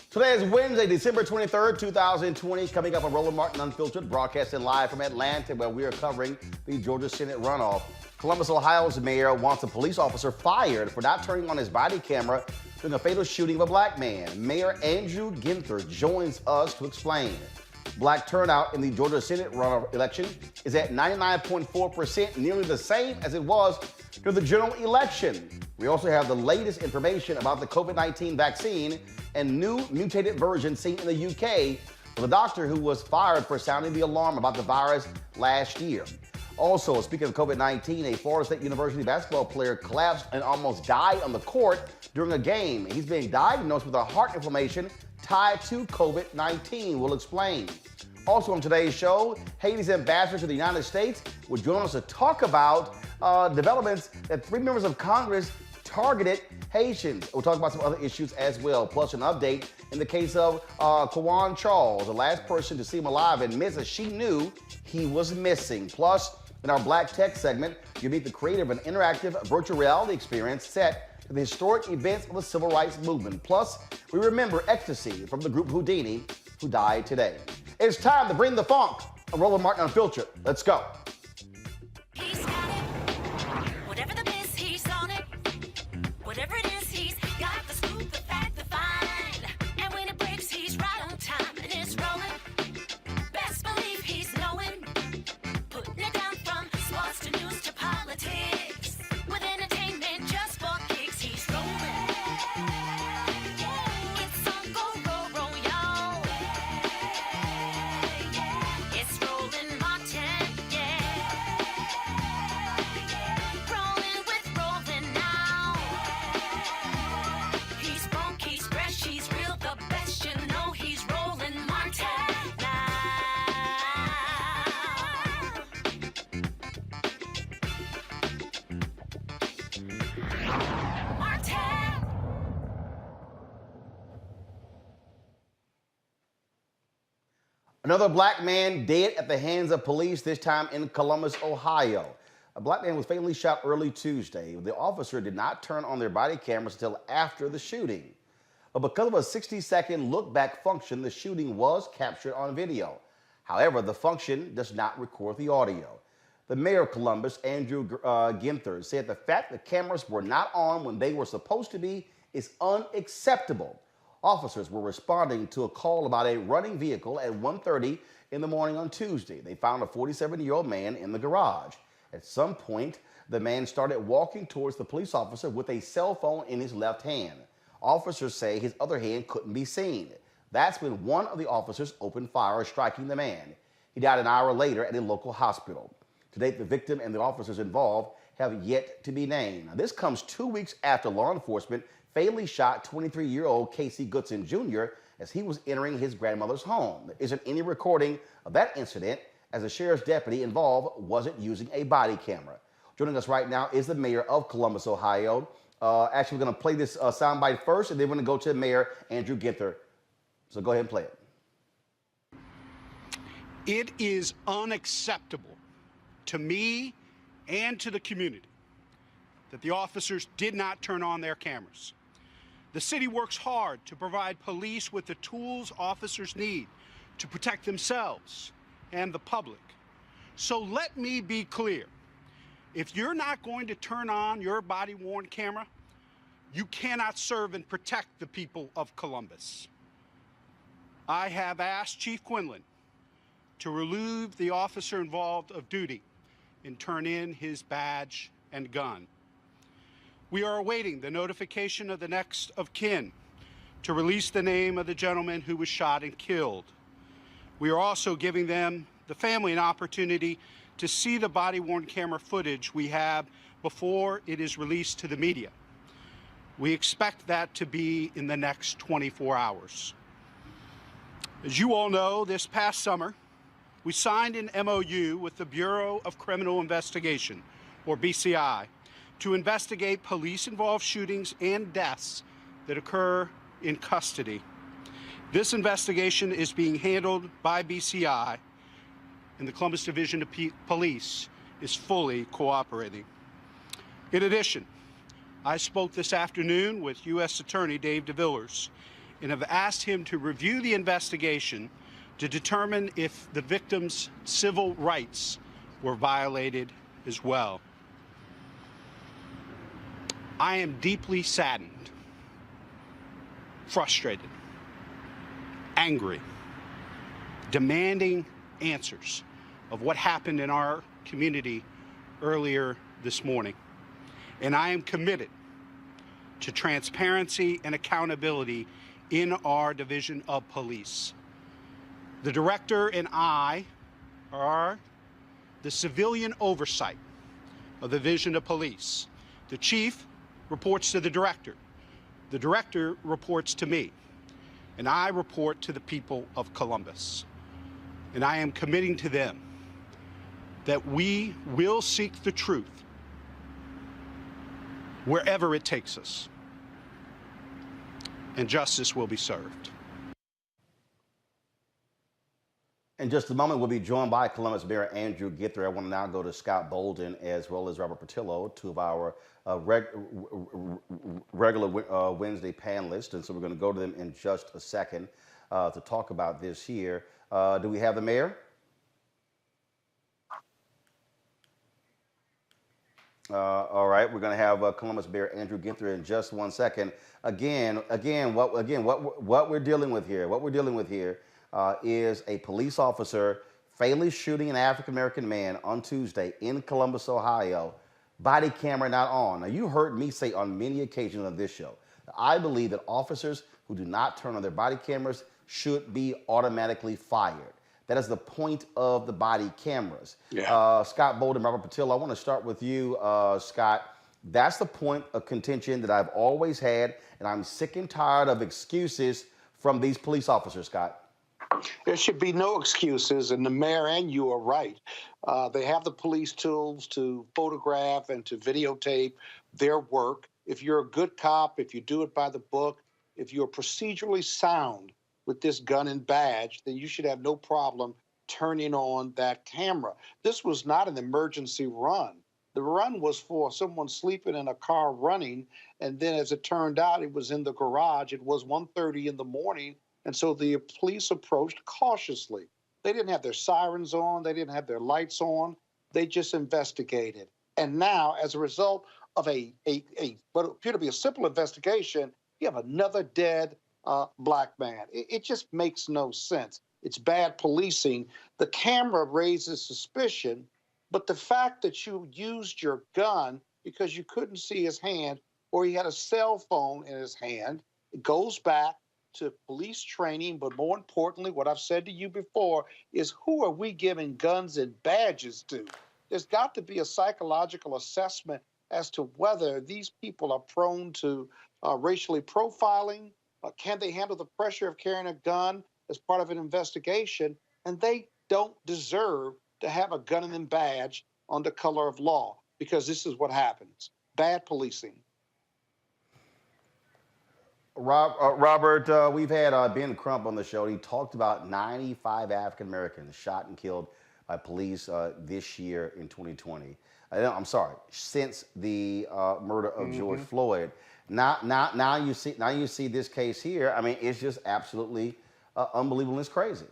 Today is Wednesday, December 23rd, 2020. Coming up on Roland Martin Unfiltered, broadcasting live from Atlanta, where we are covering the Georgia Senate runoff. Columbus, Ohio's mayor wants a police officer fired for not turning on his body camera during a fatal shooting of a black man. Mayor Andrew Ginther joins us to explain. Black turnout in the Georgia Senate runoff election is at 99.4%, nearly the same as it was during the general election. We also have the latest information about the COVID-19 vaccine and new mutated version seen in the UK with a doctor who was fired for sounding the alarm about the virus last year. Also, speaking of COVID-19, a Florida State University basketball player collapsed and almost died on the court during a game. He's being diagnosed with a heart inflammation tied to COVID-19. We'll explain. Also on today's show, Haiti's ambassador to the United States will join us to talk about developments that 3 members of Congress targeted Haitians. We'll talk about some other issues as well, plus an update in the case of Quawaun Charles, the last person to see him alive, admits that she knew he was missing. Plus, in our Black Tech segment, you meet the creator of an interactive virtual reality experience set to the historic events of the Civil Rights Movement. Plus, we remember Ecstasy from the group Whodini, who died today. It's time to bring the funk on Roland Martin Unfiltered. Let's go. He's got it. Whatever the biz, he's on it. Whatever it is, he's got the scoop, the fact, the find. And when it breaks, he's right on time and it's rolling. Best believe he's knowing. Putting it down from sports to news to politics. With entertainment just for kicks, he's rolling. It's on go, y'all. It's Roland Martin, yeah. Rolling with Roland now. He's funk, he's fresh, he's real, the best, you know he's Roland Martin now. Martin! Another black man dead at the hands of police, this time in Columbus, Ohio. A black man was fatally shot early Tuesday. The officer did not turn on their body cameras until after the shooting. But because of a 60-second look-back function, the shooting was captured on video. However, the function does not record the audio. The mayor of Columbus, Andrew Ginther, said the fact the cameras were not on when they were supposed to be is unacceptable. Officers were responding to a call about a running vehicle at 1:30 in the morning on Tuesday. They found a 47-year-old man in the garage. At some point, the man started walking towards the police officer with a cell phone in his left hand. Officers say his other hand couldn't be seen. That's when one of the officers opened fire, striking the man. He died an hour later at a local hospital. To date, the victim and the officers involved have yet to be named. Now, this comes 2 weeks after law enforcement fatally shot 23-year-old Casey Goodson Jr. as he was entering his grandmother's home. There isn't any recording of that incident, as the sheriff's deputy involved wasn't using a body camera. Joining us right now is the mayor of Columbus, Ohio. Actually, we're going to play this soundbite first, and then we're going to go to Mayor Andrew Ginther. So go ahead and play it. It is unacceptable to me and to the community that the officers did not turn on their cameras. The city works hard to provide police with the tools officers need to protect themselves and the public. So let me be clear. If you're not going to turn on your body-worn camera, you cannot serve and protect the people of Columbus. I have asked Chief Quinlan to relieve the officer involved of duty and turn in his badge and gun. We are awaiting the notification of the next of kin to release the name of the gentleman who was shot and killed. We are also giving them, the family, an opportunity to see the body-worn camera footage we have before it is released to the media. We expect that to be in the next 24 hours. As you all know, this past summer, we signed an MOU with the Bureau of Criminal Investigation, or BCI, to investigate police-involved shootings and deaths that occur in custody. This investigation is being handled by BCI, and the Columbus Division of Police is fully cooperating. In addition, I spoke this afternoon with U.S. Attorney Dave DeVillers and have asked him to review the investigation to determine if the victim's civil rights were violated as well. I am deeply saddened, frustrated, angry, demanding answers of what happened in our community earlier this morning. And I am committed to transparency and accountability in our division of police. The director and I are the civilian oversight of the division of police. The chief reports to the director. The director reports to me. And I report to the people of Columbus. And I am committing to them that we will seek the truth wherever it takes us, and justice will be served. In just a moment, we'll be joined by Columbus Mayor Andrew Guthrie. I want to now go to Scott Bolden as well as Robert Patillo, two of our regular Wednesday panelists. And so we're going to go to them in just a second to talk about this here. Do we have the mayor? All right, we're going to have Columbus Mayor Andrew Guthrie in just 1 second. What we're dealing with here is a police officer fatally shooting an African-American man on Tuesday in Columbus, Ohio, body camera not on. Now, you heard me say on many occasions on this show, I believe that officers who do not turn on their body cameras should be automatically fired. That is the point of the body cameras. Yeah. Scott Bolden, Robert Patillo, I want to start with you, Scott. That's the point of contention that I've always had, and I'm sick and tired of excuses from these police officers, Scott. There should be no excuses, and the mayor and you are right. They have the police tools to photograph and to videotape their work. If you're a good cop, if you do it by the book, if you're procedurally sound with this gun and badge, then you should have no problem turning on that camera. This was not an emergency run. The run was for someone sleeping in a car running, and then as it turned out, it was in the garage. It was 1:30 in the morning, and so the police approached cautiously. They didn't have their sirens on. They didn't have their lights on. They just investigated. And now, as a result of what appeared to be a simple investigation, you have another dead black man. It just makes no sense. It's bad policing. The camera raises suspicion, but the fact that you used your gun because you couldn't see his hand or he had a cell phone in his hand, it goes back to police training, but more importantly, what I've said to you before is who are we giving guns and badges to? There's got to be a psychological assessment as to whether these people are prone to racially profiling. Can they handle the pressure of carrying a gun as part of an investigation? And they don't deserve to have a gun and badge under color of law, because this is what happens. Bad policing. Robert, we've had Ben Crump on the show. He talked about 95 African Americans shot and killed by police this year in 2020. I'm sorry, since the murder of George Floyd. Now you see this case here. I mean, it's just absolutely unbelievable. It's crazy.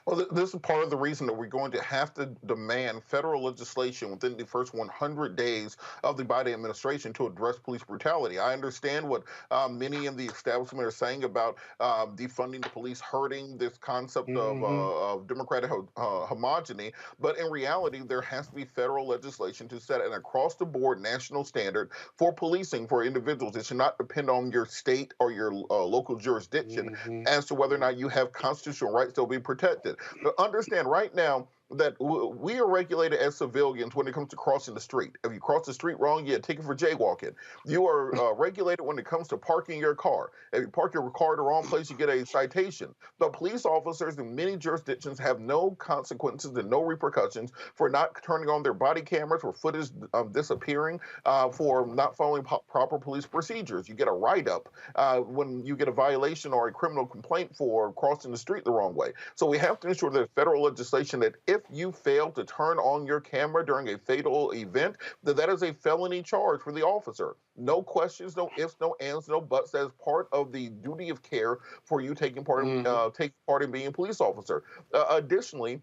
Well, this is part of the reason that we're going to have to demand federal legislation within the first 100 days of the Biden administration to address police brutality. I understand what many in the establishment are saying about defunding the police, hurting this concept of democratic homogeny. But in reality, there has to be federal legislation to set an across-the-board national standard for policing for individuals. It should not depend on your state or your local jurisdiction as to whether or not you have constitutional rights that will be protected. But understand right now that we are regulated as civilians when it comes to crossing the street. If you cross the street wrong, you get a ticket for jaywalking. You are regulated when it comes to parking your car. If you park your car in the wrong place, you get a citation. The police officers in many jurisdictions have no consequences and no repercussions for not turning on their body cameras, for footage disappearing, for not following proper police procedures. You get a write-up when you get a violation or a criminal complaint for crossing the street the wrong way. So we have to ensure that federal legislation that if if you fail to turn on your camera during a fatal event, then that is a felony charge for the officer. No questions, no ifs, no ands, no buts. That is part of the duty of care for you taking part in being a police officer. Additionally,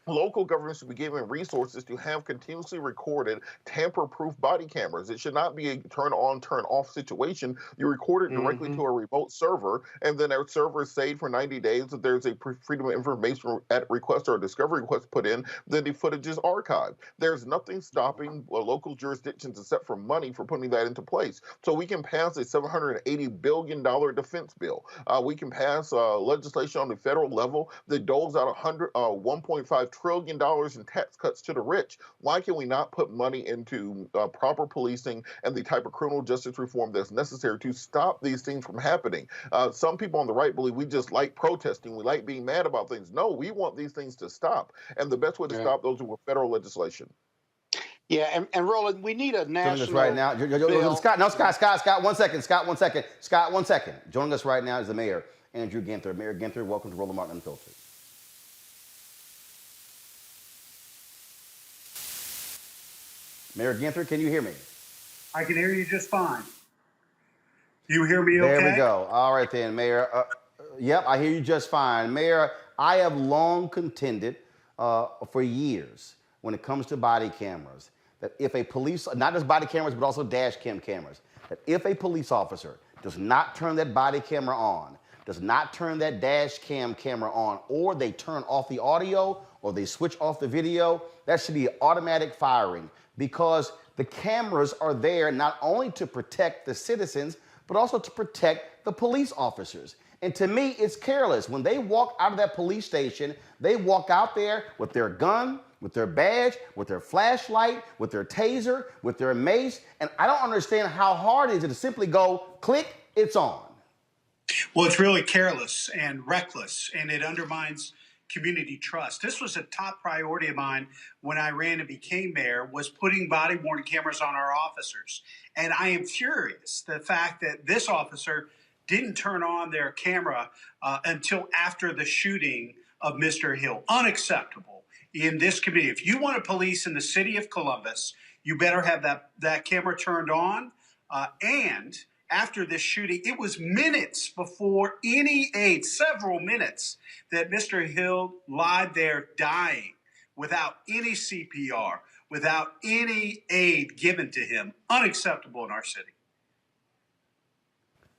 local governments should be given resources to have continuously recorded tamper-proof body cameras. It should not be a turn-on, turn-off situation. You record it directly to a remote server, and then that server is saved for 90 days. If there's a freedom of information at request or a discovery request put in, then the footage is archived. There's nothing stopping local jurisdictions except for money for putting that into place. So we can pass a $780 billion defense bill. We can pass legislation on the federal level that doles out $1.5 trillion in tax cuts to the rich. Why can we not put money into proper policing and the type of criminal justice reform that's necessary to stop these things from happening? Some people on the right believe we just like protesting, we like being mad about things. No, we want these things to stop. And the best way to stop those is with federal legislation. Yeah, and Roland, we need a national Joining us right now, bill. Scott, 1 second. Scott, 1 second. Joining us right now is the mayor, Andrew Ginther. Mayor Ginther, welcome to Roland Martin Unfiltered. Mayor Ginther, can you hear me? I can hear you just fine. You hear me okay? There we go. All right then, Mayor. Yep, I hear you just fine. Mayor, I have long contended for years when it comes to body cameras that if a police, not just body cameras, but also dash cam cameras, that if a police officer does not turn that body camera on, does not turn that dash cam camera on, or they turn off the audio or they switch off the video, that should be automatic firing, because the cameras are there not only to protect the citizens, but also to protect the police officers. And to me, it's careless. When they walk out of that police station, they walk out there with their gun, with their badge, with their flashlight, with their taser, with their mace. And I don't understand how hard is it to simply go, click, it's on. Well, it's really careless and reckless, and it undermines community trust. This was a top priority of mine when I ran and became mayor, was putting body-worn cameras on our officers. And I am furious the fact that this officer didn't turn on their camera until after the shooting of Mr. Hill. Unacceptable in this community. If you want to police in the city of Columbus, you better have that camera turned on. And after this shooting, it was minutes before any aid, several minutes, that Mr. Hill lied there dying without any CPR, without any aid given to him. Unacceptable in our city.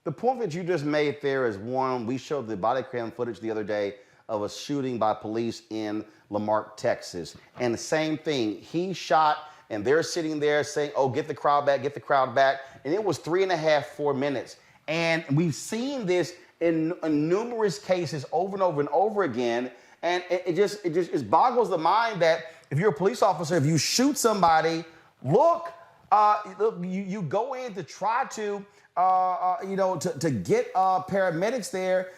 The point that you just made there is one, we showed the body cam footage the other day of a shooting by police in Lamarck, Texas. And the same thing, he shot and they're sitting there saying, oh, get the crowd back, get the crowd back. And it was 3.5, 4 minutes. And we've seen this in numerous cases over and over and over again. And it just boggles the mind that if you're a police officer, if you shoot somebody, look, you go in to try to, to get paramedics there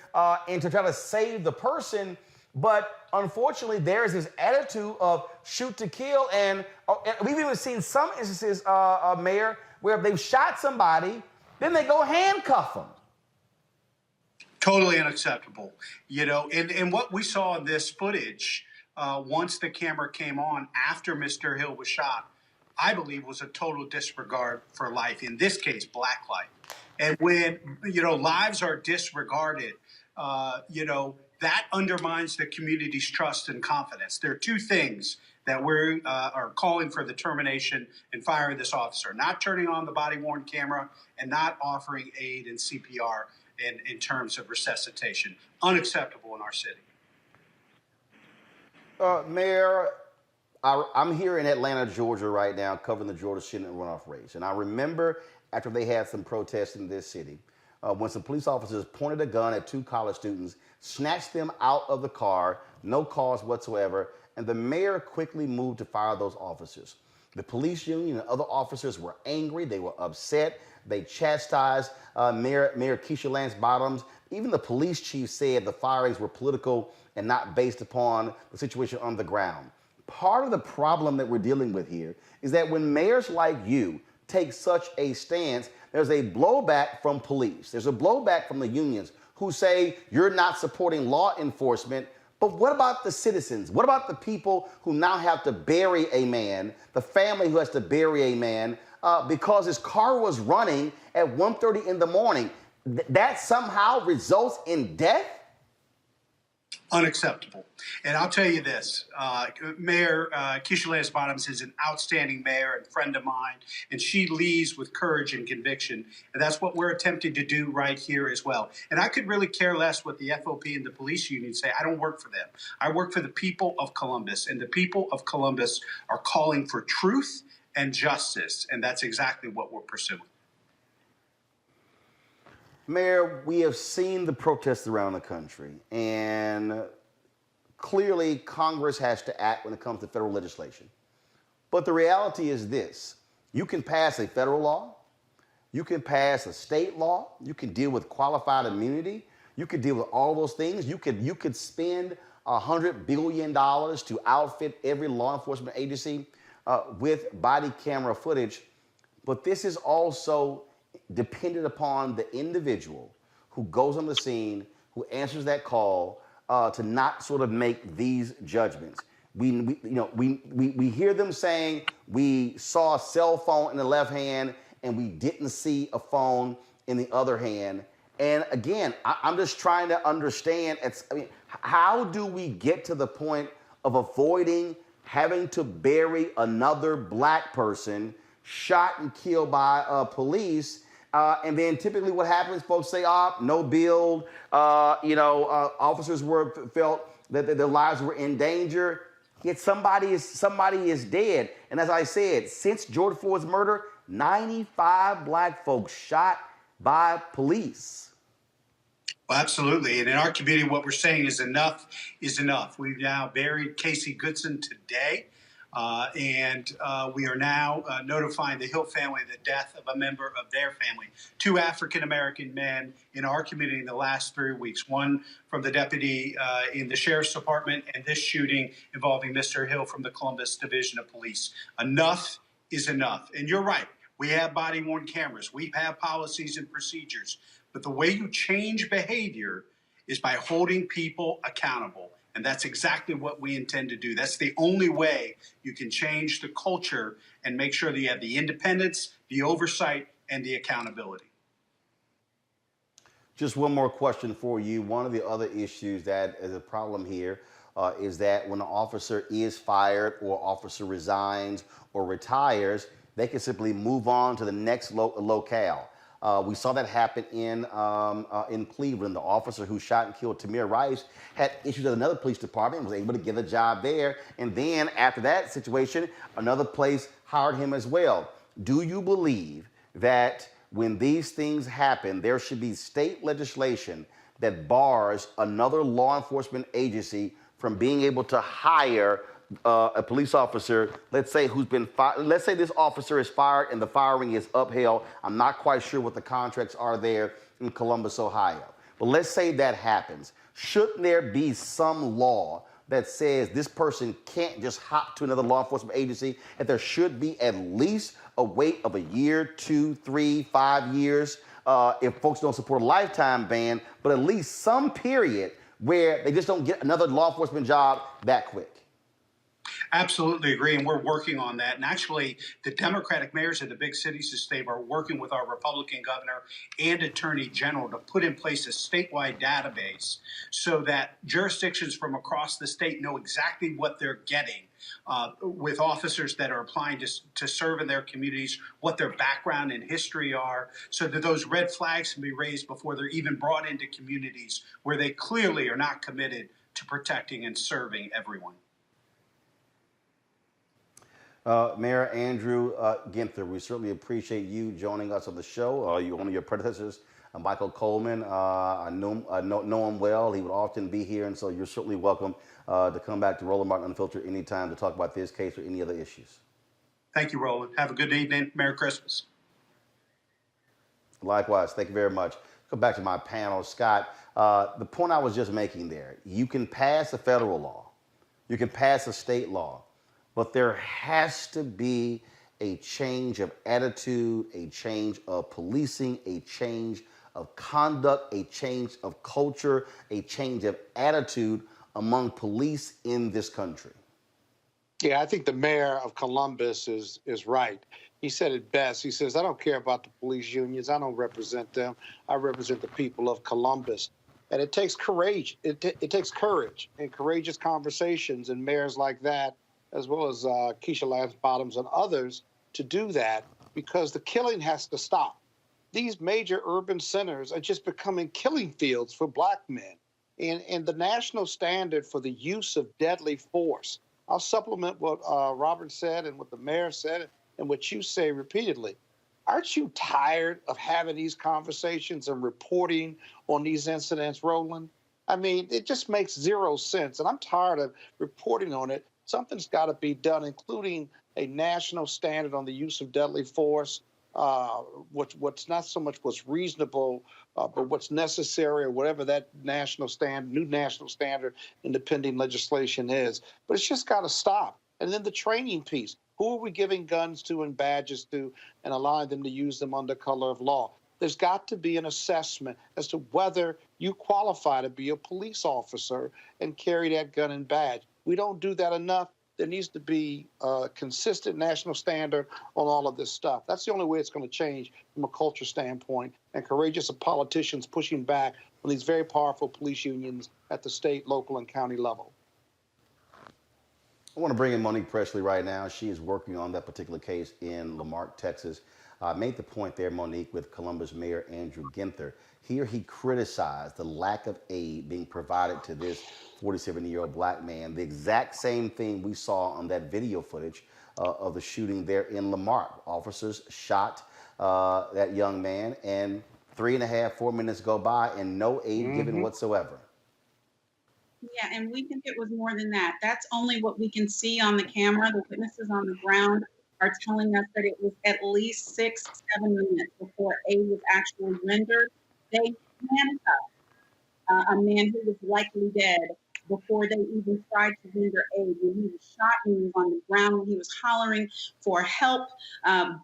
and to try to save the person. But unfortunately, there's this attitude of shoot to kill. And we've even seen some instances, Mayor, where they've shot somebody, then they go handcuff them. Totally unacceptable. And what we saw in this footage, once the camera came on after Mr. Hill was shot, I believe was a total disregard for life. In this case, black life. And when, lives are disregarded, that undermines the community's trust and confidence. There are two things that we are calling for the termination and firing this officer: not turning on the body-worn camera and not offering aid and CPR in terms of resuscitation. Unacceptable in our city. Mayor, I'm here in Atlanta, Georgia right now, covering the Georgia Senate runoff race. And I remember after they had some protests in this city, when some police officers pointed a gun at 2 college students, snatched them out of the car, no cause whatsoever, and the mayor quickly moved to fire those officers. The police union and other officers were angry. They were upset. They chastised Mayor Keisha Lance Bottoms. Even the police chief said the firings were political and not based upon the situation on the ground. Part of the problem that we're dealing with here is that when mayors like you take such a stance, there's a blowback from police. There's a blowback from the unions who say you're not supporting law enforcement, But what about the citizens? What about the people who now have to bury a man, the family who has to bury a man because his car was running at 1:30 in the morning? That somehow results in death? Unacceptable. And I'll tell you this, Mayor Keisha Bottoms is an outstanding mayor and friend of mine, and she leads with courage and conviction. And that's what we're attempting to do right here as well. And I could really care less what the FOP and the police union say. I don't work for them. I work for the people of Columbus, and the people of Columbus are calling for truth and justice, and that's exactly what we're pursuing. Mayor, we have seen the protests around the country, and clearly Congress has to act when it comes to federal legislation. But the reality is this: you can pass a federal law, you can pass a state law, you can deal with qualified immunity, you could deal with all those things. You could spend $100 billion to outfit every law enforcement agency with body camera footage. But this is also dependent upon the individual who goes on the scene, who answers that call, to not sort of make these judgments. We hear them saying we saw a cell phone in the left hand and we didn't see a phone in the other hand. And again, I'm just trying to understand. How do we get to the point of avoiding having to bury another black person shot and killed by police? And then typically what happens, folks say, no bill, officers felt that their lives were in danger, yet somebody is dead. And as I said, since George Floyd's murder, 95 black folks shot by police. Well, absolutely. And in our community, what we're saying is enough is enough. We've now buried Casey Goodson today. And we are now notifying the Hill family of the death of a member of their family. 2 African-American men in our community in the last 3 weeks, one from the deputy in the sheriff's department, and this shooting involving Mr. Hill from the Columbus Division of Police. Enough is enough. And you're right. We have body-worn cameras. We have policies and procedures. But the way you change behavior is by holding people accountable. And that's exactly what we intend to do. That's the only way you can change the culture and make sure that you have the independence, the oversight, and the accountability. Just one more question for you. One of the other issues that is a problem here is that when an officer is fired or officer resigns or retires, they can simply move on to the next locale. We saw that happen in Cleveland. The officer who shot and killed Tamir Rice had issues at another police department and was able to get a job there. And then after that situation, another place hired him as well. Do you believe that when these things happen, there should be state legislation that bars another law enforcement agency from being able to hire a police officer, let's say, who's been fired? Let's say this officer is fired and the firing is upheld. I'm not quite sure what the contracts are there in Columbus, Ohio. But let's say that happens. Shouldn't there be some law that says this person can't just hop to another law enforcement agency, that there should be at least a wait of a year, 2, 3, 5 years, if folks don't support a lifetime ban, but at least some period where they just don't get another law enforcement job that quick? Absolutely agree, and we're working on that. And actually, the Democratic mayors of the big cities of state are working with our Republican governor and attorney general to put in place a statewide database so that jurisdictions from across the state know exactly what they're getting with officers that are applying to serve in their communities, what their background and history are, so that those red flags can be raised before they're even brought into communities where they clearly are not committed to protecting and serving everyone. Mayor Andrew Ginther, we certainly appreciate you joining us on the show. You're one of your predecessors, Michael Coleman. I know him well. He would often be here, and so you're certainly welcome to come back to Roland Martin Unfiltered anytime to talk about this case or any other issues. Thank you, Roland. Have a good evening. Merry Christmas. Likewise. Thank you very much. Go back to my panel, Scott. The point I was just making there, you can pass a federal law, you can pass a state law, but there has to be a change of attitude, a change of policing, a change of conduct, a change of culture, a change of attitude among police in this country? Yeah, I think the mayor of Columbus is right. He said it best. He says, I don't care about the police unions. I don't represent them. I represent the people of Columbus. And it takes courage. It takes courage and courageous conversations and mayors like that, as well as Keisha Lance Bottoms and others, to do that, because the killing has to stop. These major urban centers are just becoming killing fields for black men. And the national standard for the use of deadly force, I'll supplement what Robert said and what the mayor said and what you say repeatedly. Aren't you tired of having these conversations and reporting on these incidents, Roland? I mean, it just makes zero sense. And I'm tired of reporting on it. Something's got to be done, including a national standard on the use of deadly force, what's not so much what's reasonable, but what's necessary, or whatever that national standard, new national standard in the pending legislation is. But it's just got to stop. And then the training piece. Who are we giving guns to and badges to and allowing them to use them under color of law? There's got to be an assessment as to whether you qualify to be a police officer and carry that gun and badge. We don't do that enough. There needs to be a consistent national standard on all of this stuff. That's the only way it's going to change from a culture standpoint, and courageous politicians pushing back on these very powerful police unions at the state, local, and county level. I want to bring in Monique Presley right now. She is working on that particular case in Lamarck, Texas. Made the point there, Monique, with Columbus Mayor Andrew Ginther. Here he criticized the lack of aid being provided to this 47-year-old black man. The exact same thing we saw on that video footage of the shooting there in Lamarck. Officers shot that young man, and 3.5, 4 minutes go by and no aid given whatsoever. Yeah, and we think it was more than that. That's only what we can see on the camera. The witnesses on the ground are telling us that it was at least 6, 7 minutes before aid was actually rendered. They handcuffed a man who was likely dead before they even tried to render aid. When he was shot and he was on the ground, when he was hollering for help,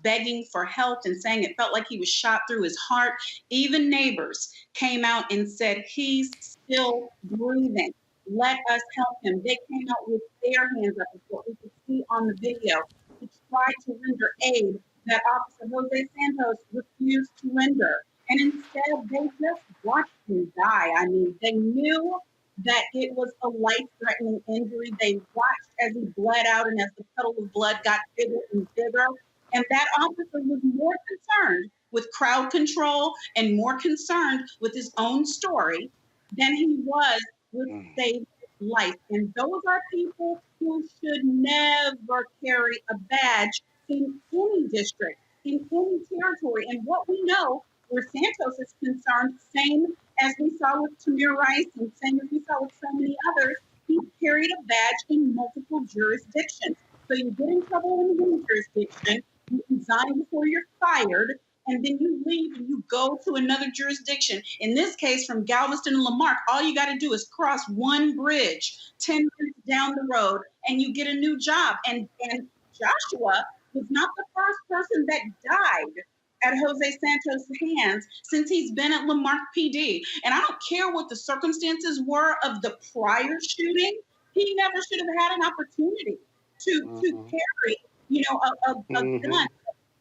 begging for help and saying it felt like he was shot through his heart. Even neighbors came out and said, he's still breathing. Let us help him. They came out with their hands up, is what we could see on the video, to try to render aid that Officer Jose Santos refused to render. And instead, they just watched him die. I mean, they knew that it was a life-threatening injury. They watched as he bled out and as the puddle of blood got bigger and bigger. And that officer was more concerned with crowd control and more concerned with his own story than he was with saving his life. And those are people who should never carry a badge in any district, in any territory. And what we know where Santos is concerned, same as we saw with Tamir Rice and same as we saw with so many others, he carried a badge in multiple jurisdictions. So you get in trouble in one jurisdiction, you resign before you're fired, and then you leave and you go to another jurisdiction. In this case, from Galveston and Lamarck, all you got to do is cross one bridge 10 minutes down the road and you get a new job. And Joshua was not the first person that died at Jose Santos' hands since he's been at Lamarck PD. And I don't care what the circumstances were of the prior shooting. He never should have had an opportunity to carry, a gun that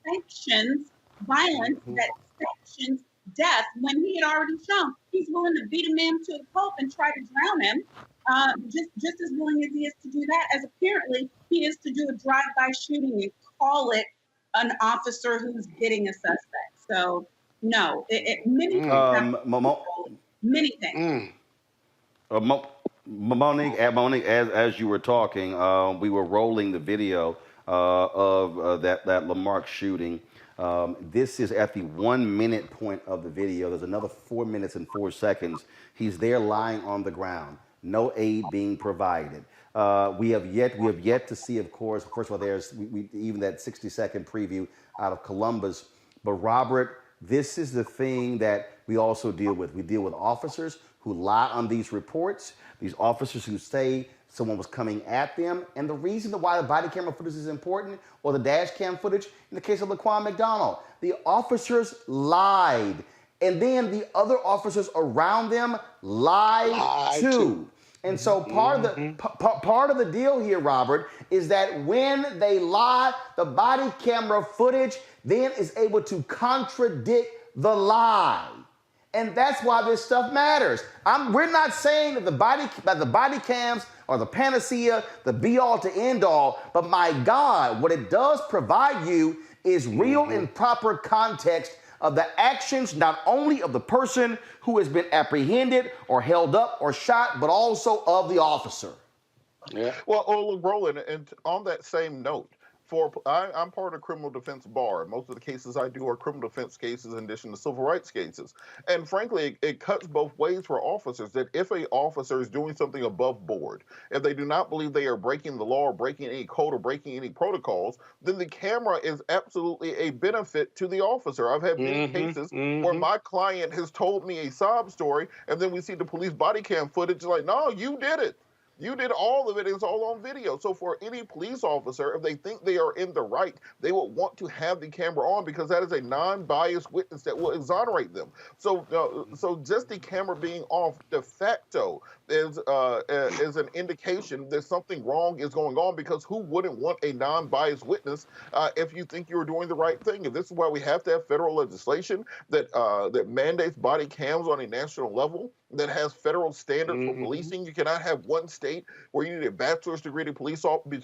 sanctions violence, that sanctions death, when he had already shown he's willing to beat a man to a pulp and try to drown him, just as willing as he is to do that, as apparently he is to do a drive-by shooting and call it an officer who's getting a suspect. So, no, many things. Monique, as you were talking, we were rolling the video of that Lamarck shooting. This is at the 1 minute point of the video. There's another 4 minutes and 4 seconds. He's there lying on the ground. No aid being provided. We have yet to see, of course. First of all, there's even that 60-second preview out of Columbus. But Robert, this is the thing that we also deal with. We deal with officers who lie on these reports. These officers who say someone was coming at them. And the reason why the body camera footage is important, or the dash cam footage, in the case of Laquan McDonald, the officers lied. And then the other officers around them lied too. And so part of the deal here, Robert, is that when they lie, the body camera footage then is able to contradict the lie. And that's why this stuff matters. We're not saying that the body cams are the panacea, the be-all to end-all, but my God, what it does provide you is real and proper context of the actions, not only of the person who has been apprehended or held up or shot, but also of the officer. Yeah. Well, look, Roland, and on that same note, I'm part of criminal defense bar. Most of the cases I do are criminal defense cases in addition to civil rights cases. And frankly, it cuts both ways for officers, that if an officer is doing something above board, if they do not believe they are breaking the law or breaking any code or breaking any protocols, then the camera is absolutely a benefit to the officer. I've had many cases where my client has told me a sob story, and then we see the police body cam footage like, no, you did it. You did all of it. It's all on video. So for any police officer, if they think they are in the right, they will want to have the camera on because that is a non-biased witness that will exonerate them. So just the camera being off de facto is an indication that something wrong is going on, because who wouldn't want a non-biased witness if you think you're doing the right thing? And this is why we have to have federal legislation that mandates body cams on a national level, that has federal standards for policing. You cannot have one state where you need a bachelor's degree to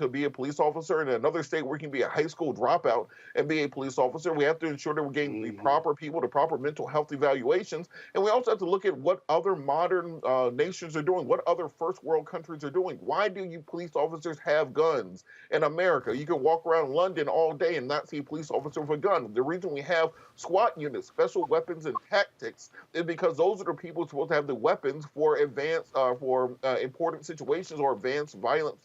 be a police officer, and another state where you can be a high school dropout and be a police officer. We have to ensure that we're getting the proper people, the proper mental health evaluations, and we also have to look at what other modern nations are doing, what other first world countries are doing. Why do you police officers have guns in America? You can walk around London all day and not see a police officer with a gun. The reason we have SWAT units, special weapons and tactics, is because those are the people supposed to have the weapons for important situations or advanced violent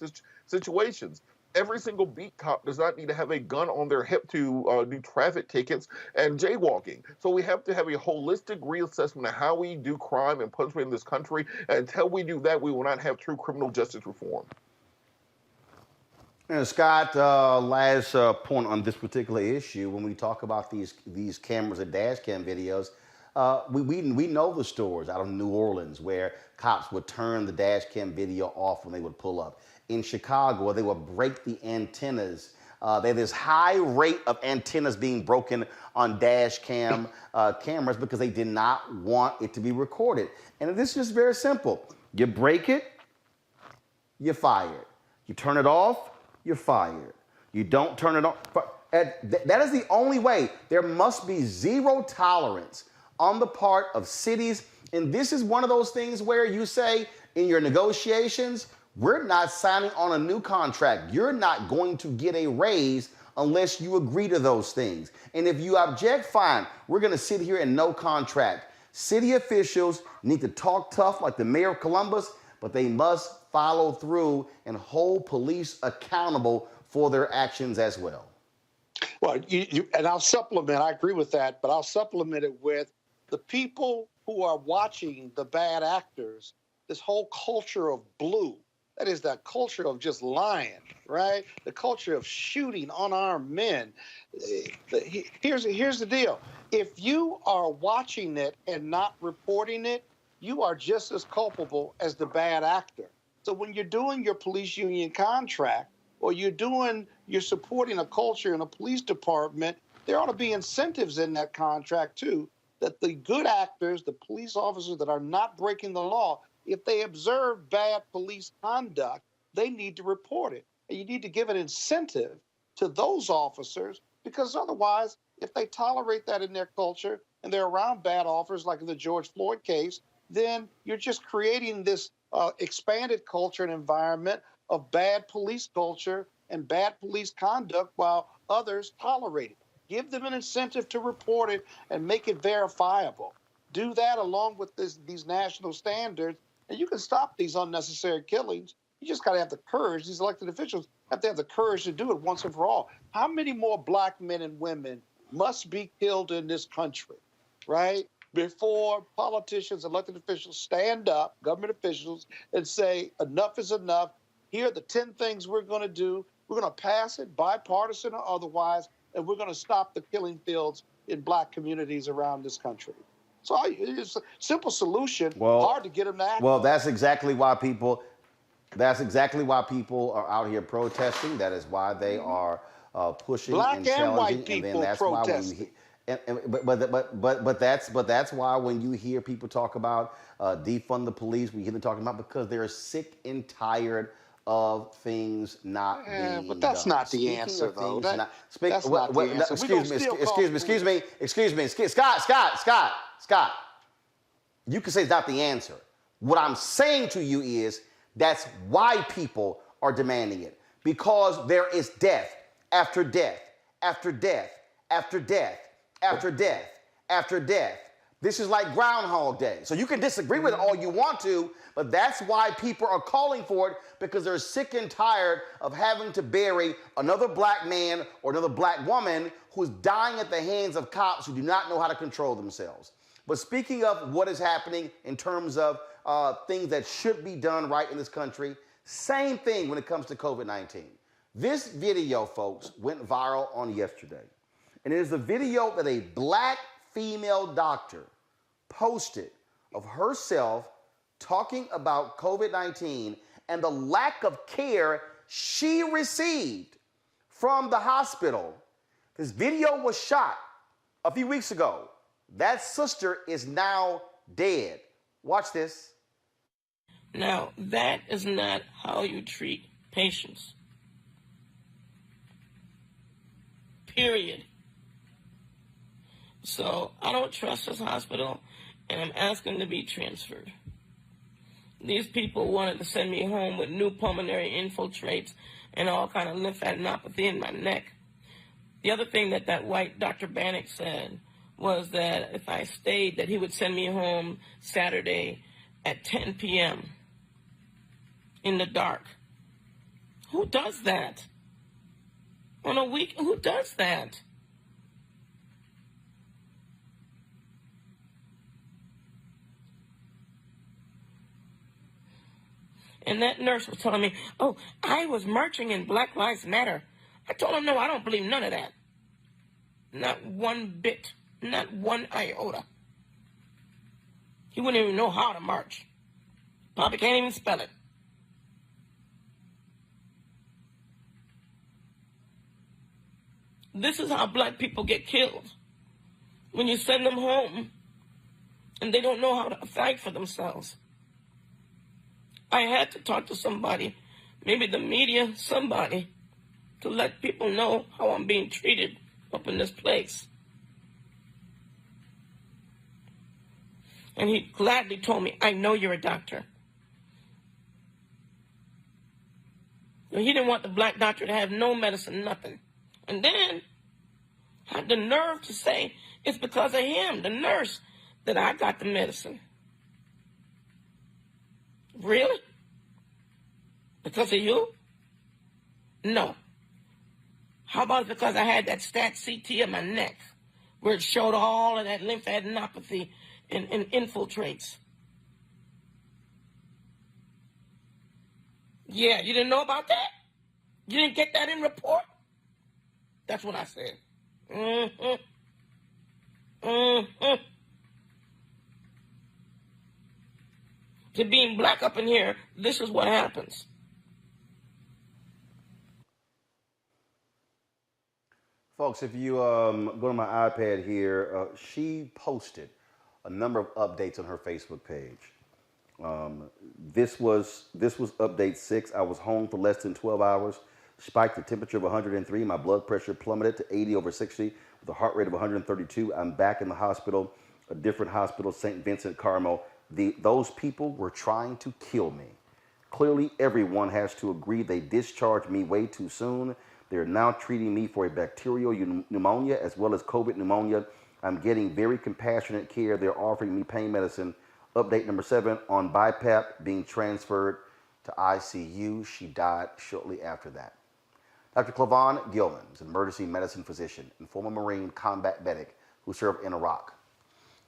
situations. Every single beat cop does not need to have a gun on their hip to do traffic tickets and jaywalking. So we have to have a holistic reassessment of how we do crime and punishment in this country. And until we do that, we will not have true criminal justice reform. And Scott, last point on this particular issue, when we talk about these cameras and dash cam videos, we know the stores out of New Orleans where cops would turn the dash cam video off when they would pull up. In Chicago, where they would break the antennas. There's this high rate of antennas being broken on dash cam cameras because they did not want it to be recorded. And this is just very simple. You break it, you're fired. You turn it off, you're fired. You don't turn it on. That is the only way. There must be zero tolerance on the part of cities. And this is one of those things where you say in your negotiations, we're not signing on a new contract. You're not going to get a raise unless you agree to those things. And if you object, fine. We're going to sit here and no contract. City officials need to talk tough like the mayor of Columbus, but they must follow through and hold police accountable for their actions as well. Well, and I'll supplement, I agree with that, but I'll supplement it with the people who are watching the bad actors, this whole culture of blue. That is that culture of just lying, right? The culture of shooting unarmed men. Here's the deal. If you are watching it and not reporting it, you are just as culpable as the bad actor. So when you're doing your police union contract, or you're supporting a culture in a police department, there ought to be incentives in that contract too, that the good actors, the police officers that are not breaking the law, if they observe bad police conduct, they need to report it. And you need to give an incentive to those officers, because otherwise, if they tolerate that in their culture and they're around bad officers, like in the George Floyd case, then you're just creating this expanded culture and environment of bad police culture and bad police conduct while others tolerate it. Give them an incentive to report it and make it verifiable. Do that along with these national standards, and you can stop these unnecessary killings. You just got to have the courage. These elected officials have to have the courage to do it once and for all. How many more black men and women must be killed in this country, right, before politicians, elected officials stand up, government officials, and say, enough is enough. Here are the 10 things we're going to do. We're going to pass it, bipartisan or otherwise, and we're going to stop the killing fields in black communities around this country. So it's a simple solution. Well, Hard to get them to act. Well, that's exactly why people. That's exactly why people are out here protesting. That is why they are pushing Black and and white challenging. And then people that's why when you protesting. that's why when you hear people talk about defund the police, we hear them talking about because they're sick and tired of things not being but that's done. not the Speaking answer, of though. things That's not the answer. Excuse me, Scott. You can say it's not the answer. What I'm saying to you is that's why people are demanding it. Because there is death after death after death after death after death after death. This is like Groundhog Day. So you can disagree with it all you want to, but that's why people are calling for it, because they're sick and tired of having to bury another black man or another black woman who's dying at the hands of cops who do not know how to control themselves. But speaking of what is happening in terms of things that should be done right in this country, same thing when it comes to COVID-19. This video, folks, went viral on yesterday. And it is the video that a black female doctor posted of herself talking about COVID-19 and the lack of care she received from the hospital. This video was shot a few weeks ago. That sister is now dead. Watch this. Now, that is not how you treat patients. Period. So I don't trust this hospital, and I'm asking to be transferred. These people wanted to send me home with new pulmonary infiltrates and all kind of lymphadenopathy in my neck. The other thing that white Dr. Bannock said was that if I stayed, that he would send me home Saturday at 10 p.m. in the dark. Who does that? On a week, who does that? And that nurse was telling me, oh, I was marching in Black Lives Matter. I told him, no, I don't believe none of that. Not one bit. Not one iota. He wouldn't even know how to march. Probably can't even spell it. This is how black people get killed. When you send them home and they don't know how to fight for themselves. I had to talk to somebody, maybe the media, somebody, to let people know how I'm being treated up in this place. And he gladly told me, I know you're a doctor. And he didn't want the black doctor to have no medicine, nothing. And then had the nerve to say it's because of him, the nurse, that I got the medicine. Really? Because of you? No. How about because I had that stat CT in my neck, where it showed all of that lymphadenopathy and infiltrates? Yeah, you didn't know about that? You didn't get that in report? That's what I said. To being black up in here, this is what happens. Folks, if you go to my iPad here, she posted a number of updates on her Facebook page. This was update 6. I was home for less than 12 hours, spiked the temperature of 103. My blood pressure plummeted to 80/60 with a heart rate of 132. I'm back in the hospital, a different hospital, St. Vincent Carmel. Those people were trying to kill me. Clearly, everyone has to agree they discharged me way too soon. They're now treating me for a bacterial pneumonia as well as COVID pneumonia. I'm getting very compassionate care. They're offering me pain medicine. Update number 7 on BiPAP being transferred to ICU. She died shortly after that. Dr. Quawaun Gilman is an emergency medicine physician and former Marine combat medic who served in Iraq.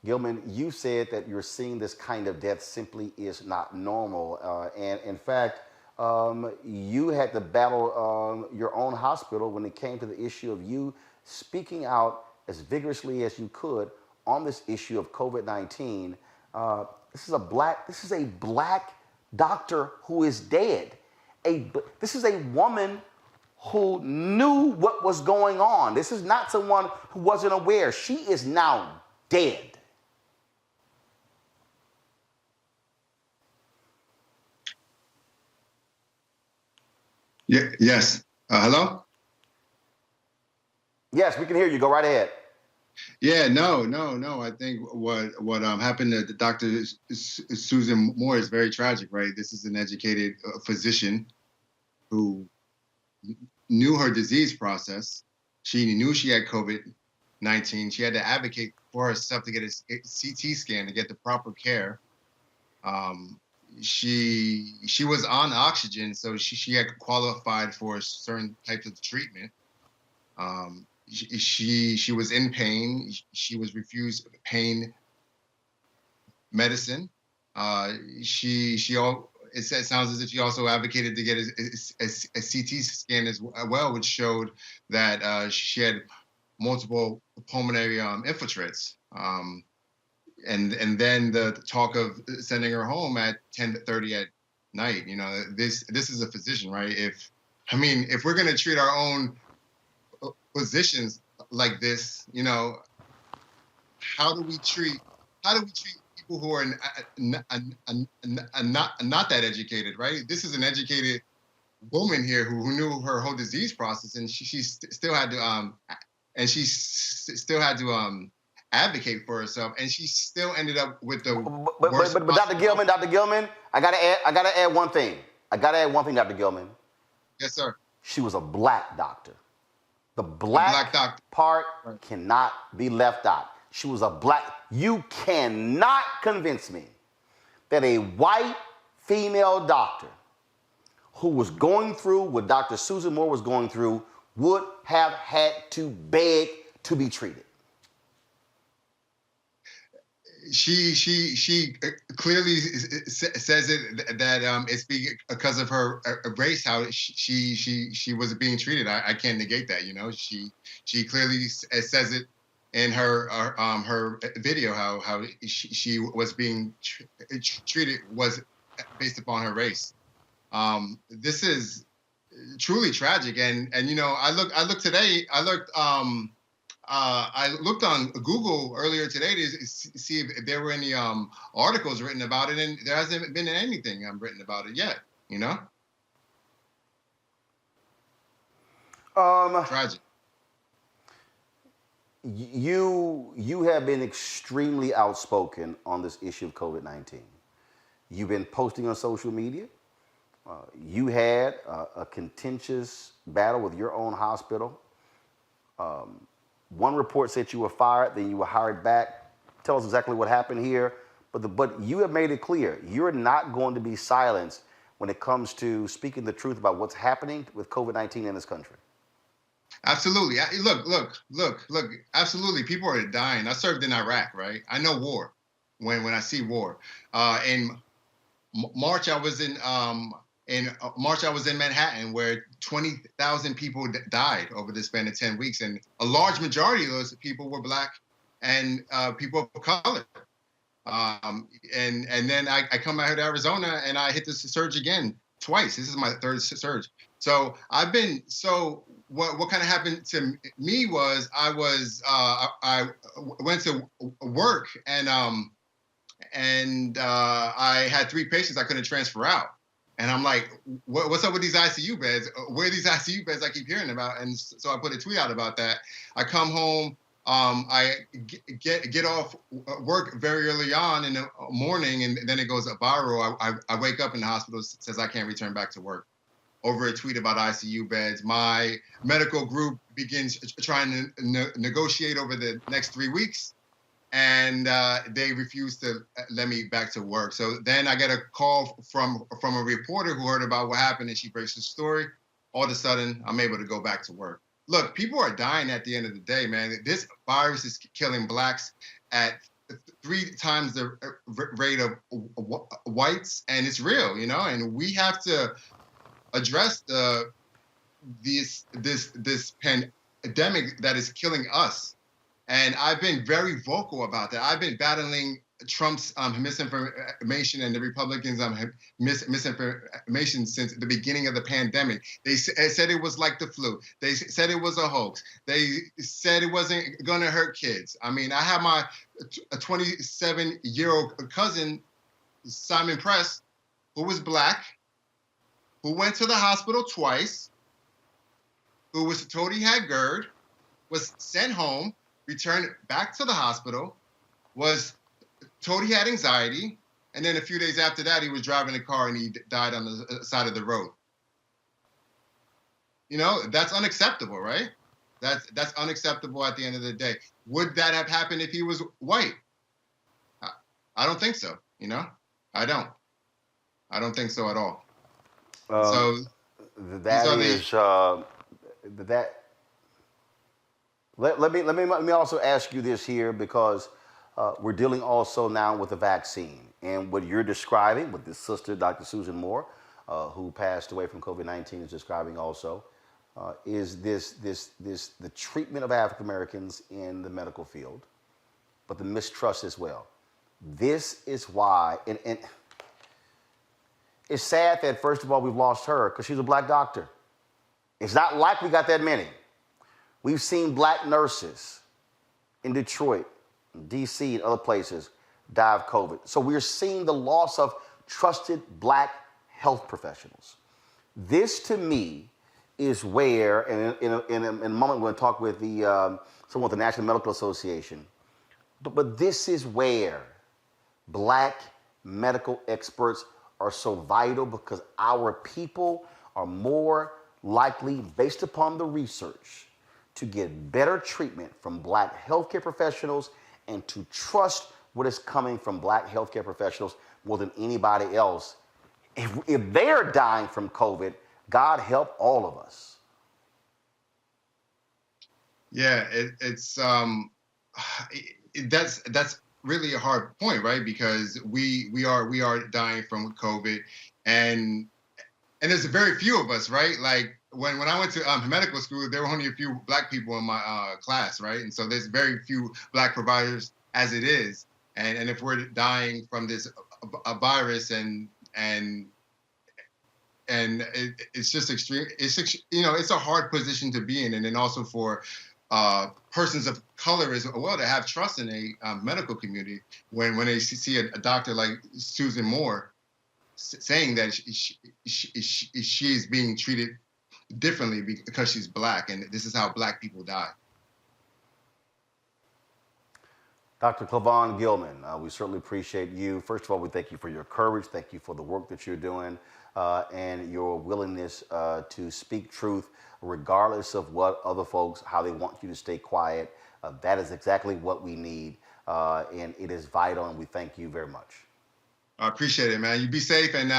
Gilman, you said that you're seeing this kind of death simply is not normal. And in fact, you had to battle your own hospital when it came to the issue of you speaking out as vigorously as you could on this issue of COVID-19. This is a black doctor who is dead. This is a woman who knew what was going on. This is not someone who wasn't aware. She is now dead. Yeah, yes. Hello? Yes, we can hear you. Go right ahead. Yeah, no. I think what happened to Dr. Susan Moore is very tragic, right? This is an educated physician who knew her disease process. She knew she had COVID-19. She had to advocate for herself to get a CT scan to get the proper care. She was on oxygen, so she had qualified for certain types of treatment. She was in pain. She was refused pain medicine. It sounds as if she also advocated to get a CT scan as well, which showed that she had multiple pulmonary infiltrates. And then the talk of sending her home at 10:30 at night. You know, this is a physician, right? If we're gonna treat our own physicians like this, you know, how do we treat people who are not that educated, right? This is an educated woman here who knew her whole disease process, and she still had to advocate for herself, and she still ended up with the worst. But Dr. Gilman, I gotta add one thing. Dr. Gilman. Yes, sir. She was a black doctor. The black doctor part cannot be left out. She was a black. You cannot convince me that a white female doctor who was going through what Dr. Susan Moore was going through would have had to beg to be treated. She clearly says it that it's because of her race how she was being treated. I can't negate that. You know, she clearly says it in her video how she was being treated was based upon her race. This is truly tragic, and you know, I looked today. I looked on Google earlier today to see if there were any articles written about it, and there hasn't been anything written about it yet. You know, tragic. You have been extremely outspoken on this issue of COVID-19. You've been posting on social media. You had a contentious battle with your own hospital. One report said you were fired, then you were hired back. Tell us exactly what happened here. But you have made it clear you're not going to be silenced when it comes to speaking the truth about what's happening with COVID-19 in this country. Absolutely. Look. Absolutely, people are dying. I served in Iraq, right? I know war. When I see war, in March I was in Manhattan, where 20,000 people died over the span of 10 weeks, and a large majority of those people were Black and people of color. And then I come out here to Arizona, and I hit this surge again twice. This is my third surge. So what kind of happened to me was I went to work, and I had 3 patients I couldn't transfer out. And I'm like, what's up with these ICU beds? Where are these ICU beds I keep hearing about? And so I put a tweet out about that. I come home, I get off work very early on in the morning, and then it goes viral. I wake up in the hospital, says I can't return back to work over a tweet about ICU beds. My medical group begins trying to negotiate over the next 3 weeks, and they refuse to let me back to work. So then I get a call from a reporter who heard about what happened, and she breaks the story. All of a sudden, I'm able to go back to work. Look, people are dying at the end of the day, man. This virus is killing Blacks at 3 times the rate of whites, and it's real, you know. And we have to address this pandemic that is killing us. And I've been very vocal about that. I've been battling Trump's misinformation and the Republicans' misinformation since the beginning of the pandemic. They said it was like the flu. They said it was a hoax. They said it wasn't going to hurt kids. I mean, I have my 27-year-old cousin, Simon Press, who was Black, who went to the hospital twice, who was told he had GERD, was sent home, returned back to the hospital, was told he had anxiety, and then a few days after that, he was driving a car and he died on the side of the road. You know, that's unacceptable, right? That's unacceptable at the end of the day. Would that have happened if he was white? I don't think so, you know? I don't think so at all. So that is that. Let me also ask you this here, because we're dealing also now with the vaccine, and what you're describing, what this sister, Dr. Susan Moore, who passed away from COVID-19, is describing also, is the treatment of African Americans in the medical field, but the mistrust as well. This is why, and it's sad that first of all we've lost her because she's a Black doctor. It's not like we got that many. We've seen Black nurses in Detroit, DC, and other places die of COVID. So we're seeing the loss of trusted Black health professionals. This, to me, is where, and in a moment we're going to talk with someone with the National Medical Association, but this is where Black medical experts are so vital, because our people are more likely, based upon the research, to get better treatment from Black healthcare professionals and to trust what is coming from Black healthcare professionals more than anybody else. If they're dying from COVID, God help all of us. Yeah, that's really a hard point, right? Because we are dying from COVID, and there's very few of us, right? Like when I went to medical school, there were only a few Black people in my class, right? And so there's very few Black providers as it is, and if we're dying from this a virus and it's just extreme. It's a hard position to be in, and then also for persons of color as well to have trust in a medical community when they see a doctor like Susan Moore saying that she is being treated differently because she's Black, and this is how Black people die. Dr. Quawaun Gilman, we certainly appreciate you. First of all, we thank you for your courage. Thank you for the work that you're doing and your willingness to speak truth, regardless of what other folks, how they want you to stay quiet. That is exactly what we need, and it is vital, and we thank you very much. I appreciate it, man. You be safe, and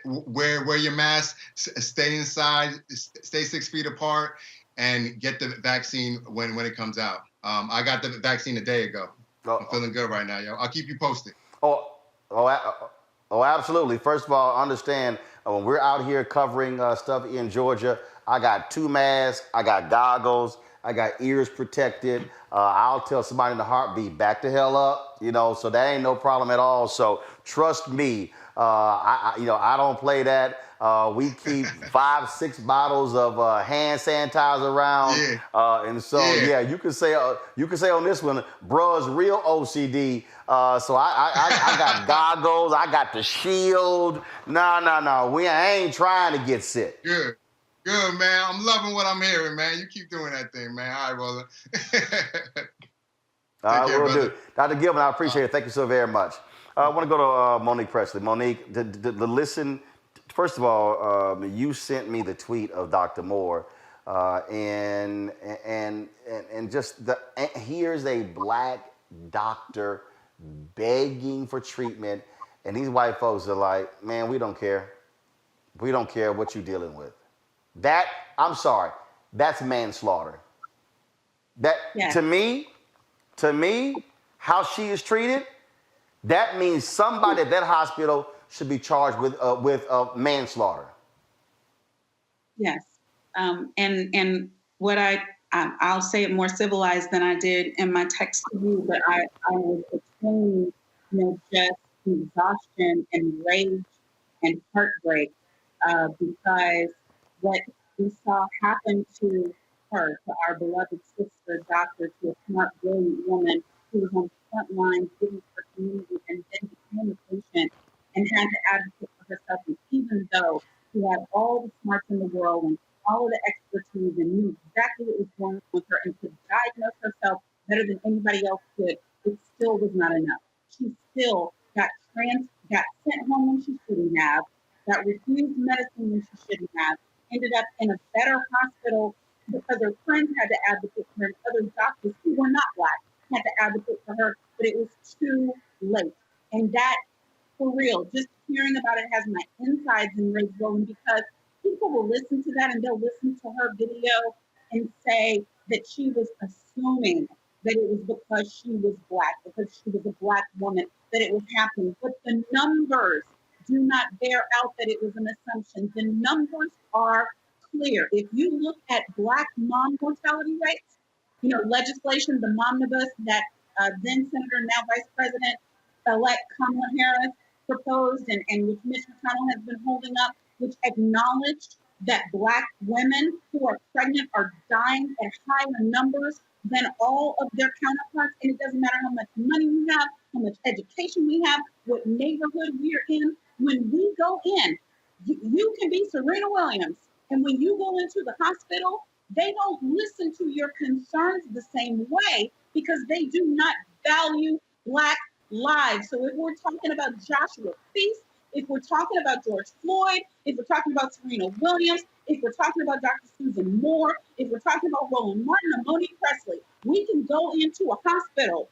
wear your mask, stay inside, stay 6 feet apart, and get the vaccine when it comes out. I got the vaccine a day ago. I'm feeling good right now, yo. I'll keep you posted. Oh, absolutely. First of all, understand when we're out here covering stuff in Georgia, I got 2 masks, I got goggles, I got ears protected. I'll tell somebody in the heartbeat, back the hell up, so that ain't no problem at all. So trust me, I don't play that. We keep 5-6 bottles of hand sanitizer around, and so you can say on this one, bruh's real OCD. So I got goggles, I got the shield. No, I ain't trying to get sick. Good, man. I'm loving what I'm hearing, man. You keep doing that thing, man. All right, brother. All right, will do. Dr. Gilman, I appreciate it. Thank you so very much. I want to go to Monique Presley. Monique, the listen. First of all, you sent me the tweet of Dr. Moore, and just here's a Black doctor begging for treatment, and these white folks are like, man, we don't care. We don't care what you're dealing with. I'm sorry, that's manslaughter. To me, how she is treated, that means somebody at that hospital should be charged with manslaughter. Yes, and what I I'll say it more civilized than I did in my text to you, but I was explaining, just exhaustion and rage and heartbreak because what we saw happen to her, to our beloved sister, doctor, to a smart, brilliant woman who was on the front lines giving her community and then became a patient and had to advocate for herself. And even though she had all the smarts in the world and all of the expertise and knew exactly what was going on with her and could diagnose herself better than anybody else could, it still was not enough. She still got sent home when she shouldn't have, got refused medicine when she shouldn't have, ended up in a better hospital because her friends had to advocate for her and other doctors who were not Black had to advocate for her, but it was too late. And that, for real, just hearing about it has my insides enraged, Roland, because people will listen to that and they'll listen to her video and say that she was assuming that it was because she was Black, because she was a Black woman, that it was happening. But the numbers do not bear out that it was an assumption. The numbers are clear. If you look at Black mom mortality rates, legislation, the momnibus that then Senator, now Vice President-elect Kamala Harris proposed and which Mitch McConnell has been holding up, which acknowledged that Black women who are pregnant are dying at higher numbers than all of their counterparts. And it doesn't matter how much money we have, how much education we have, what neighborhood we're in. When we go in, you can be Serena Williams. And when you go into the hospital, they don't listen to your concerns the same way because they do not value Black lives. So if we're talking about Joshua Feast, if we're talking about George Floyd, if we're talking about Serena Williams, if we're talking about Dr. Susan Moore, if we're talking about Roland Martin or Monique Presley, we can go into a hospital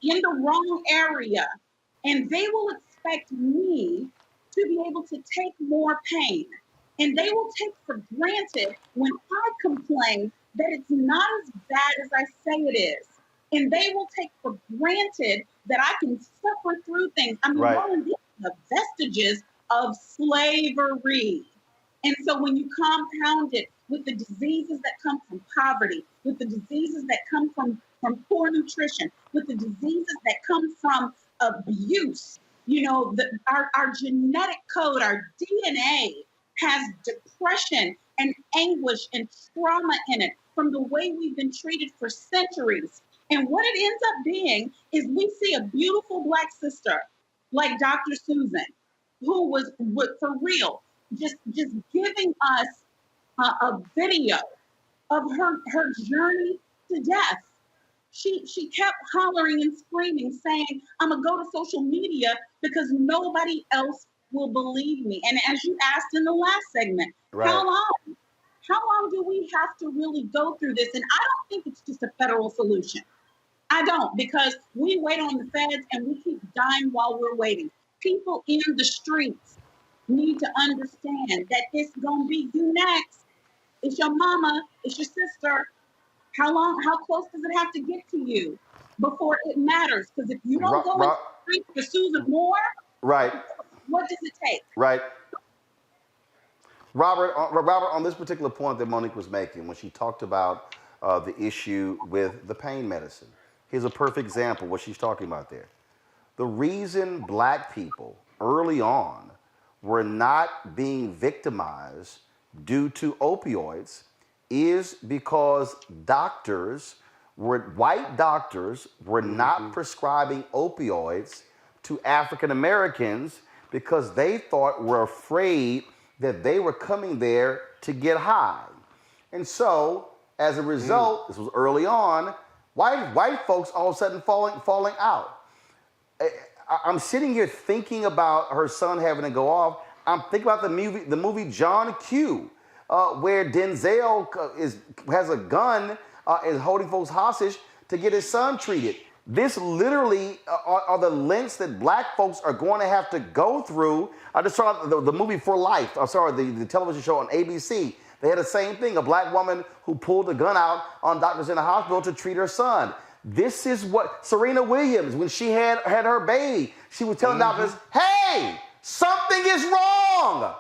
in the wrong area and they will expect me to be able to take more pain. And they will take for granted when I complain that it's not as bad as I say it is. And they will take for granted that I can suffer through things. I mean, Roland, these are the vestiges of slavery. And so when you compound it with the diseases that come from poverty, with the diseases that come from poor nutrition, with the diseases that come from abuse, our genetic code, our DNA has depression and anguish and trauma in it from the way we've been treated for centuries. And what it ends up being is we see a beautiful Black sister like Dr. Susan, who was for real, just giving us a video of her journey to death. She kept hollering and screaming, saying, I'm going to go to social media because nobody else will believe me. And as you asked in the last segment, how long do we have to really go through this? And I don't think it's just a federal solution. I don't, because we wait on the feds and we keep dying while we're waiting. People in the streets need to understand that it's going to be you next. It's your mama, it's your sister. How close does it have to get to you before it matters? Because if you don't go in the street for Susan Moore, what does it take? Right. Robert, on this particular point that Monique was making, when she talked about the issue with the pain medicine, here's a perfect example of what she's talking about there. The reason Black people early on were not being victimized due to opioids is because white doctors were not prescribing opioids to African Americans because they were afraid that they were coming there to get high. And so, as a result, this was early on, white folks all of a sudden falling out. I'm sitting here thinking about her son having to go off. I'm thinking about the movie John Q, where Denzel has a gun, is holding folks hostage to get his son treated. This literally are the lengths that Black folks are going to have to go through. I just saw the movie For Life. The television show on ABC. They had the same thing, a Black woman who pulled a gun out on doctors in the hospital to treat her son. This is what Serena Williams, when she had her baby, she was telling doctors, hey, something is wrong.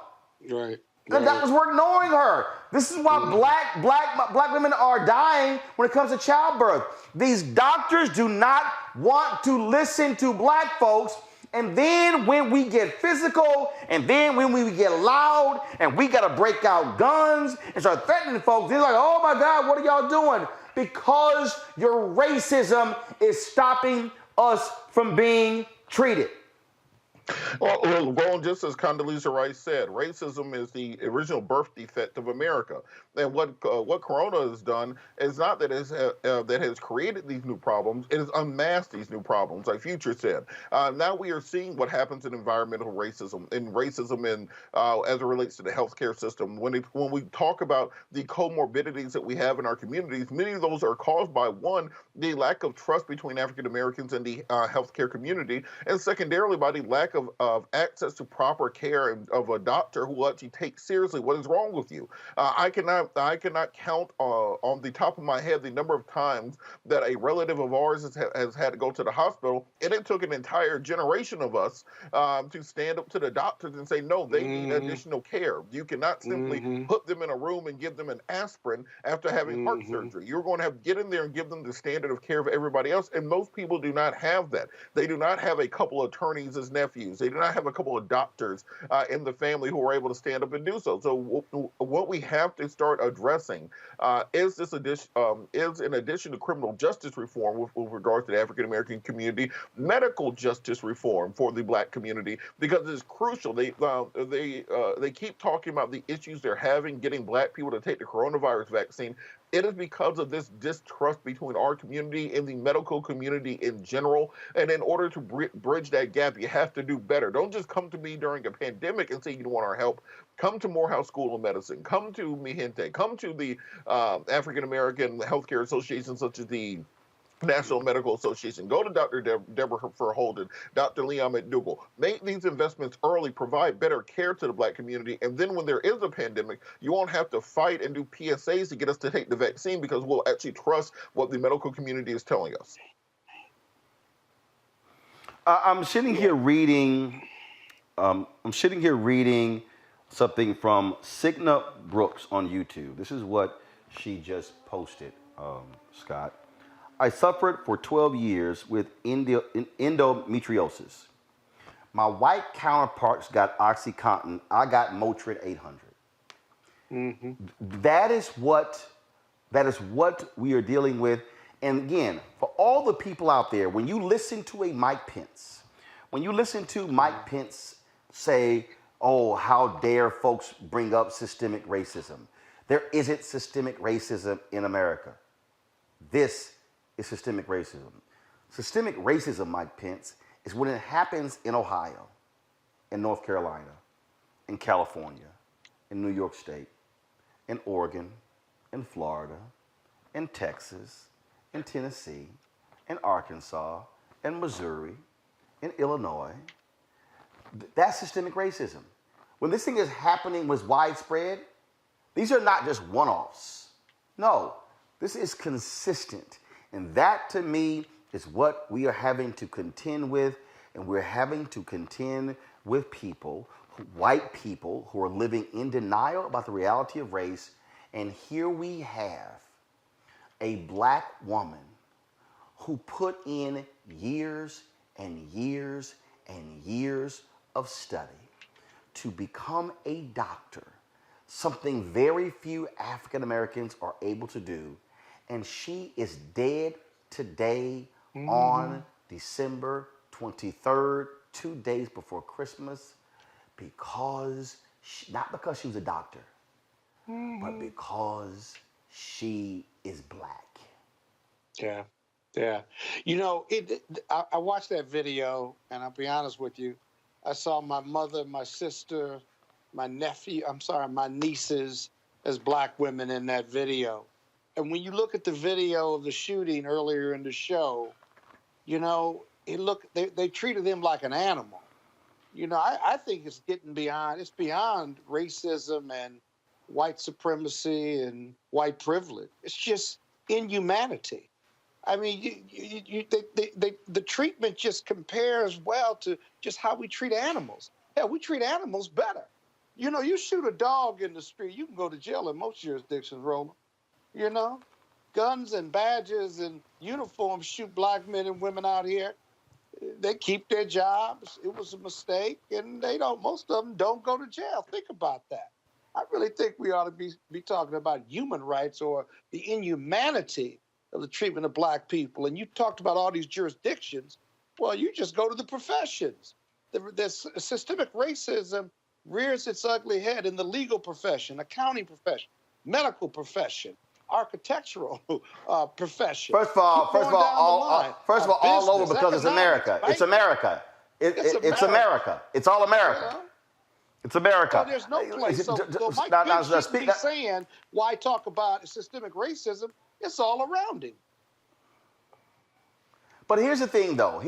Right. The doctors were ignoring her. This is why black women are dying when it comes to childbirth. These doctors do not want to listen to black folks. And then when we get physical, and then when we get loud, and we got to break out guns and start threatening folks, they're like, oh my God, what are y'all doing? Because your racism is stopping us from being treated. Well, Roland, just as Condoleezza Rice said, racism is the original birth defect of America. And what Corona has done is not that that has created these new problems; it has unmasked these new problems, like Future said. Now we are seeing what happens in environmental racism, as it relates to the healthcare system. When we talk about the comorbidities that we have in our communities, many of those are caused by, one, the lack of trust between African Americans and the healthcare community, and secondarily by the lack of access to proper care and of a doctor who will actually take seriously what is wrong with you. I cannot count on the top of my head the number of times that a relative of ours has had to go to the hospital, and it took an entire generation of us to stand up to the doctors and say, no, they need additional care. You cannot simply put them in a room and give them an aspirin after having heart surgery. You're going to have to get in there and give them the standard of care of everybody else, and most people do not have that. They do not have a couple of attorneys as nephews. They do not have a couple of doctors in the family who are able to stand up and do so. So what we have to start addressing is in addition to criminal justice reform with regard to the African American community, medical justice reform for the black community, because it's crucial. They keep talking about the issues they're having getting black people to take the coronavirus vaccine. It is because of this distrust between our community and the medical community in general. And in order to bridge that gap, you have to do better. Don't just come to me during a pandemic and say you want our help. Come to Morehouse School of Medicine. Come to Mi Gente. Come to the African American Healthcare Association, such as the National Medical Association. Go to Dr. Deborah Holden, Dr. Leon McDougall. Make these investments early, provide better care to the black community, and then when there is a pandemic, you won't have to fight and do PSAs to get us to take the vaccine, because we'll actually trust what the medical community is telling us. I'm sitting here reading something from Signa Brooks on YouTube. This is what she just posted, Scott. I suffered for 12 years with endometriosis. My white counterparts got OxyContin. I got Motrin 800. That is what we are dealing with. And again, for all the people out there, when you listen to Mike Pence say, oh, how dare folks bring up systemic racism. There isn't systemic racism in America. This is systemic racism. Systemic racism, Mike Pence, is when it happens in Ohio, in North Carolina, in California, in New York State, in Oregon, in Florida, in Texas, in Tennessee, in Arkansas, in Missouri, in Illinois. That's systemic racism. When this thing is happening, was widespread, these are not just one-offs. No, this is consistent. And that, to me, is what we are having to contend with. And we're having to contend with people, white people, who are living in denial about the reality of race. And here we have a black woman who put in years and years and years of study to become a doctor, something very few African Americans are able to do. And she is dead today on December 23rd, 2 days before Christmas, not because she was a doctor, but because she is black. Yeah, yeah. You know, I watched that video, and I'll be honest with you, I saw my mother, my sister, my nieces as black women in that video. And when you look at the video of the shooting earlier in the show, you know, they treated him like an animal. You know, I think it's beyond racism and white supremacy and white privilege. It's just inhumanity. I mean, the treatment just compares well to just how we treat animals. Hell, we treat animals better. You know, you shoot a dog in the street, you can go to jail in most jurisdictions, Roland. You know, guns and badges and uniforms shoot black men and women out here. They keep their jobs. It was a mistake, and most of them don't go to jail. Think about that. I really think we ought to be talking about human rights or the inhumanity of the treatment of black people. And you talked about all these jurisdictions. Well, you just go to the professions. The systemic racism rears its ugly head in the legal profession, accounting profession, medical profession, architectural profession. First of all, all over because it's America. It's America. It's America. It's all America. It's America. So there's no place. So Mike Pence shouldn't be saying, why talk about systemic racism? It's all around him. But here's the thing, though.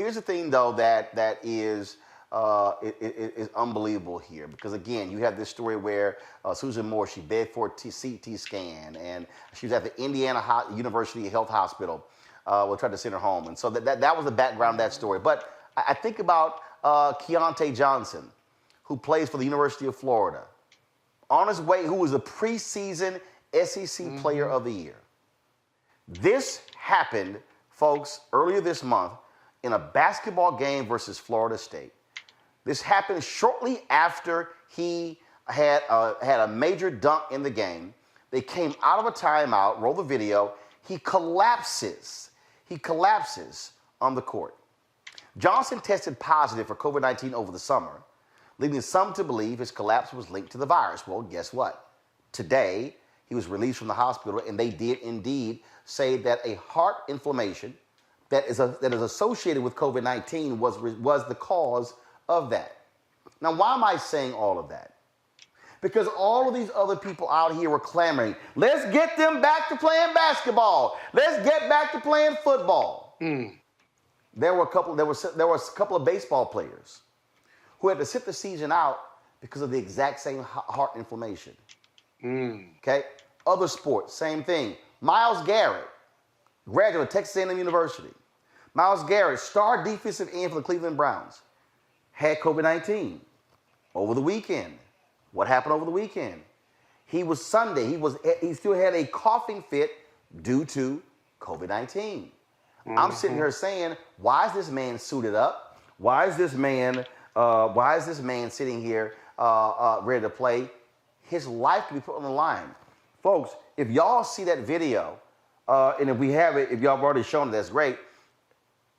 That is is unbelievable here, because again, you have this story where Susan Moore, she begged for a CT scan, and she was at the Indiana University Health Hospital. We tried to send her home, and so that was the background of that story. But I think about Keontae Johnson, who plays for the University of Florida, on his way, who was a preseason SEC Player of the Year. This happened, folks, earlier this month in a basketball game versus Florida State. This happened shortly after he had a major dunk in the game. They came out of a timeout, roll the video. He collapses. On the court. Johnson tested positive for COVID-19 over the summer, leading some to believe his collapse was linked to the virus. Well, guess what? Today, he was released from the hospital, and they did indeed say that a heart inflammation that is associated with COVID-19 was the cause of that. Now, why am I saying all of that? Because all of these other people out here were clamoring, let's get them back to playing basketball. Let's get back to playing football. There were a couple of baseball players who had to sit the season out because of the exact same heart inflammation. Okay? Other sports, same thing. Myles Garrett, graduate of Texas A&M University. Myles Garrett, star defensive end for the Cleveland Browns, had COVID-19 over the weekend. What happened over the weekend? He still had a coughing fit due to COVID-19. I'm sitting here saying, why is this man suited up? Why is this man sitting here ready to play? His life can be put on the line. Folks, if y'all see that video, and if we have it, if y'all have already shown it, that's great.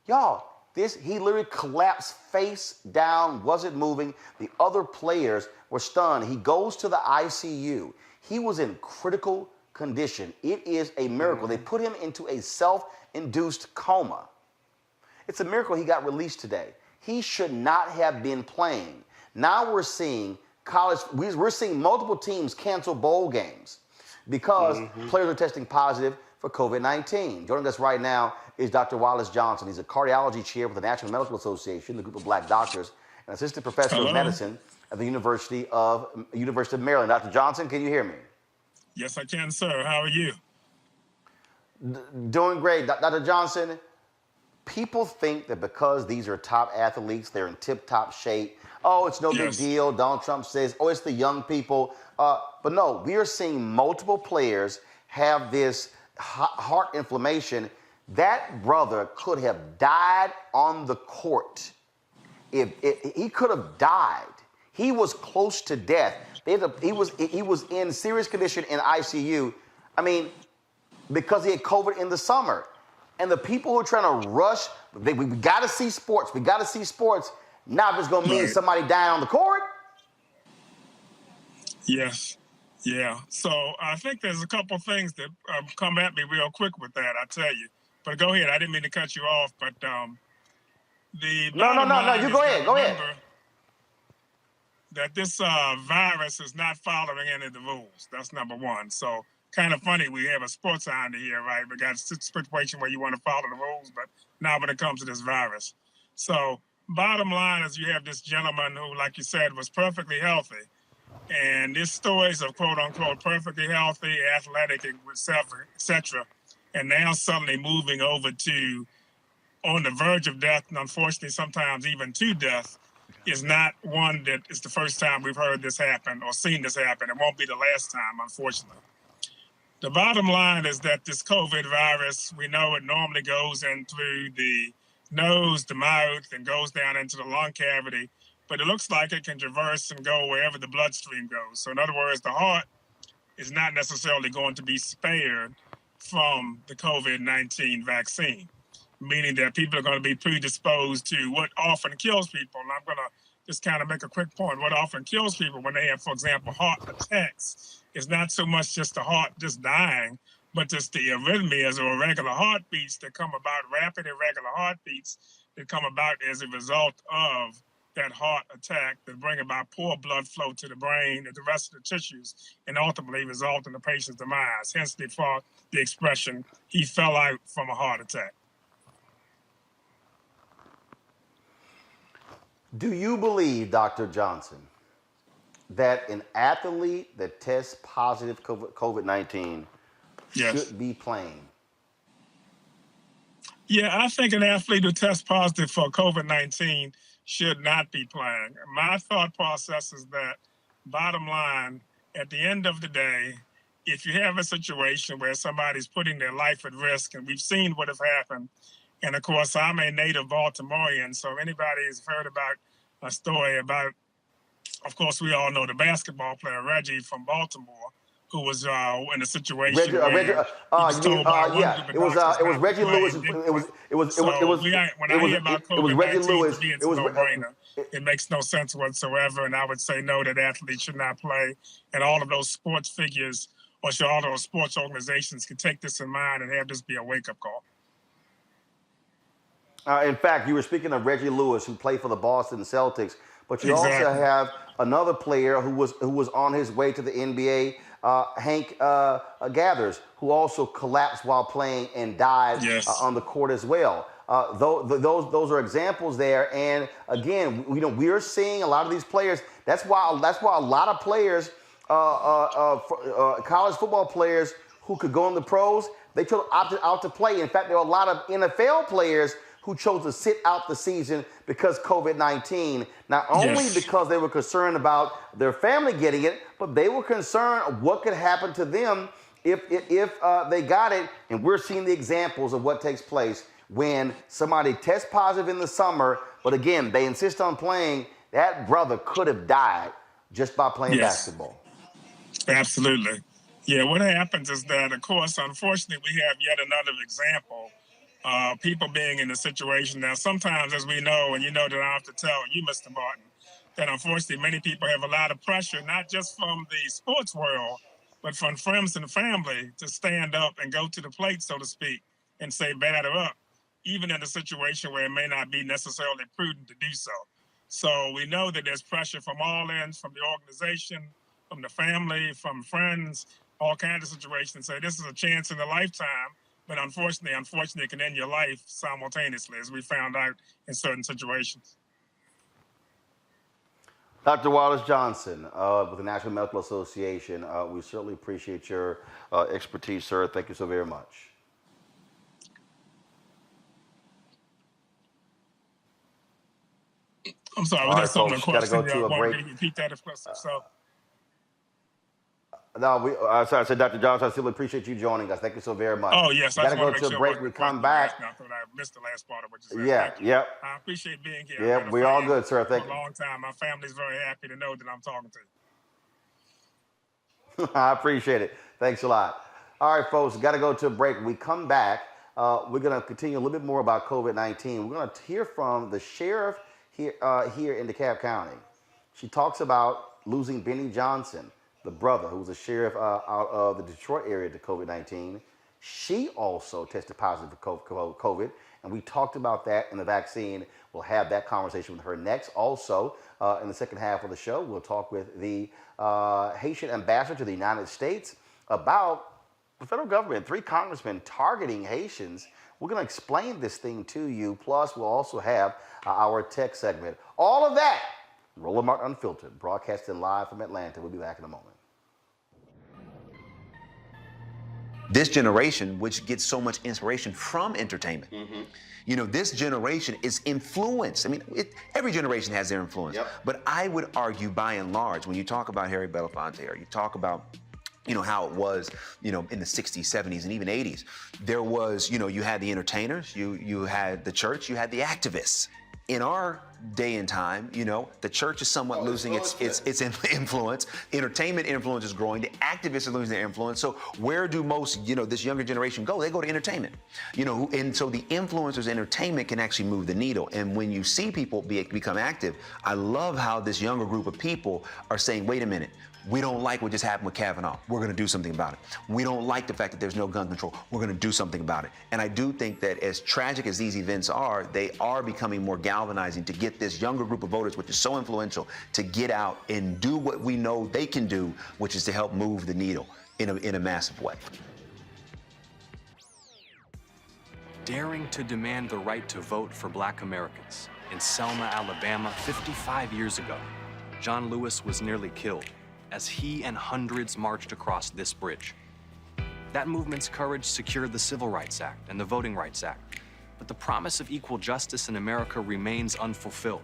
Y'all, he literally collapsed face down, wasn't moving. The other players were stunned. He goes to the ICU. He was in critical condition. It is a miracle. They put him into a self-induced coma. It's a miracle he got released today. He should not have been playing. Now we're seeing we're seeing multiple teams cancel bowl games because players are testing positive for COVID-19. Joining us right now is Dr. Wallace Johnson. He's a cardiology chair with the National Medical Association, the group of black doctors, and assistant professor of medicine at the University of Maryland. Dr. Johnson, can you hear me? Yes, I can, sir. How are you? Doing great. Dr. Johnson, people think that because these are top athletes, they're in tip-top shape. Oh, it's no big deal. Donald Trump says, oh, it's the young people. But no, we are seeing multiple players have this heart inflammation. That brother could have died on the court. He could have died. He was close to death. He was in serious condition in ICU. I mean, because he had COVID in the summer. And the people who are trying to rush, we got to see sports. We got to see sports. Now, if it's going to mean somebody dying on the court. Yes. Yeah. So I think there's a couple things that come at me real quick with that, I tell you. But go ahead. I didn't mean to cut you off, but No. You go ahead. Go ahead. That this virus is not following any of the rules. That's number one. So kind of funny we have a sports under here, right? We got a situation where you want to follow the rules, but not when it comes to this virus. So bottom line is you have this gentleman who, like you said, was perfectly healthy. And this stories of quote unquote perfectly healthy, athletic, et cetera, and now suddenly moving over to on the verge of death, and unfortunately sometimes even to death. is not one that is the first time we've heard this happen or seen this happen. It won't be the last time, unfortunately. The bottom line is that this COVID virus, we know it normally goes in through the nose, the mouth, and goes down into the lung cavity, but it looks like it can traverse and go wherever the bloodstream goes. So in other words, the heart is not necessarily going to be spared from the COVID-19 vaccine, meaning that people are going to be predisposed to what often kills people. And I'm going to just kind of make a quick point. What often kills people when they have, for example, heart attacks is not so much just the heart just dying, but just the arrhythmias or irregular heartbeats that come about, rapid irregular heartbeats that come about as a result of that heart attack that bring about poor blood flow to the brain and the rest of the tissues and ultimately result in the patient's demise. Hence the expression, he fell out from a heart attack. Do you believe, Dr. Johnson, that an athlete that tests positive COVID-19 should be playing? Yeah, I think an athlete who tests positive for COVID-19 should not be playing. My thought process is that, bottom line, at the end of the day, if you have a situation where somebody's putting their life at risk, and we've seen what has happened, and of course, I'm a native Baltimorean, so if anybody has heard about a story about, of course, we all know the basketball player Reggie from Baltimore, who was in a situation where he was told by one group of it was Reggie Lewis. It was Reggie Lewis. It's a no-brainer. It makes no sense whatsoever, and I would say no, that athletes should not play, and all of those sports figures or all those sports organizations can take this in mind and have this be a wake-up call. In fact, you were speaking of Reggie Lewis, who played for the Boston Celtics, but you also have another player who was on his way to the NBA, Hank Gathers, who also collapsed while playing and died on the court as well. Those are examples there, and again, we are seeing a lot of these players. That's why a lot of players, college football players who could go in the pros, they chose opted out to play. In fact, there are a lot of NFL players who chose to sit out the season because COVID-19, not only because they were concerned about their family getting it, but they were concerned what could happen to them if they got it. And we're seeing the examples of what takes place when somebody tests positive in the summer, but again, they insist on playing. That brother could have died just by playing basketball. Absolutely. Yeah, what happens is that, of course, unfortunately, we have yet another example. People being in a situation now, sometimes, as we know, and you know that I have to tell you, Mr. Martin, that unfortunately many people have a lot of pressure, not just from the sports world, but from friends and family to stand up and go to the plate, so to speak, and say batter up, even in a situation where it may not be necessarily prudent to do so. So we know that there's pressure from all ends, from the organization, from the family, from friends, all kinds of situations. Say this is a chance in a lifetime. But unfortunately, it can end your life simultaneously, as we found out in certain situations. Dr. Wallace Johnson with the National Medical Association, we certainly appreciate your expertise, sir. Thank you so very much. I'm sorry, was that something? Got to go to a break. Repeat that if so. No, I said, Dr. Johnson, I still appreciate you joining us. Thank you so very much. Oh, yes. Got to go to a break. We come back. I missed the last part of what you said. I appreciate being here. Yeah, we're all good, sir. Thank you. For a long time. My family's very happy to know that I'm talking to you. I appreciate it. Thanks a lot. All right, folks, got to go to a break. When we come back, we're going to continue a little bit more about COVID-19. We're going to hear from the sheriff here in DeKalb County. She talks about losing Benny Johnson, the brother who was a sheriff out of the Detroit area to COVID-19. She also tested positive for COVID, and we talked about that in the vaccine. We'll have that conversation with her next. Also, in the second half of the show, we'll talk with the Haitian ambassador to the United States about the federal government, 3 congressmen targeting Haitians. We're going to explain this thing to you. Plus, we'll also have our tech segment. All of that, Roland Martin Unfiltered, broadcasting live from Atlanta. We'll be back in a moment. This generation, which gets so much inspiration from entertainment, you know, this generation is influenced. I mean, every generation has their influence. But I would argue, by and large, when you talk about Harry Belafonte, or you talk about, you know, how it was, you know, in the 60s, 70s, and even 80s, there was, you know, you had the entertainers, you had the church, you had the activists. In our day and time, you know, the church is somewhat losing its influence. Entertainment influence is growing. The activists are losing their influence. So where do most, you know, this younger generation go? They go to entertainment. You know, and so the influencers' entertainment can actually move the needle. And when you see people become active, I love how this younger group of people are saying, wait a minute, we don't like what just happened with Kavanaugh. We're going to do something about it. We don't like the fact that there's no gun control. We're going to do something about it. And I do think that as tragic as these events are, they are becoming more galvanizing to get this younger group of voters, which is so influential, to get out and do what we know they can do, which is to help move the needle in a massive way. Daring to demand the right to vote for Black Americans. In Selma, Alabama, 55 years ago, John Lewis was nearly killed as he and hundreds marched across this bridge. That movement's courage secured the Civil Rights Act and the Voting Rights Act, but the promise of equal justice in America remains unfulfilled.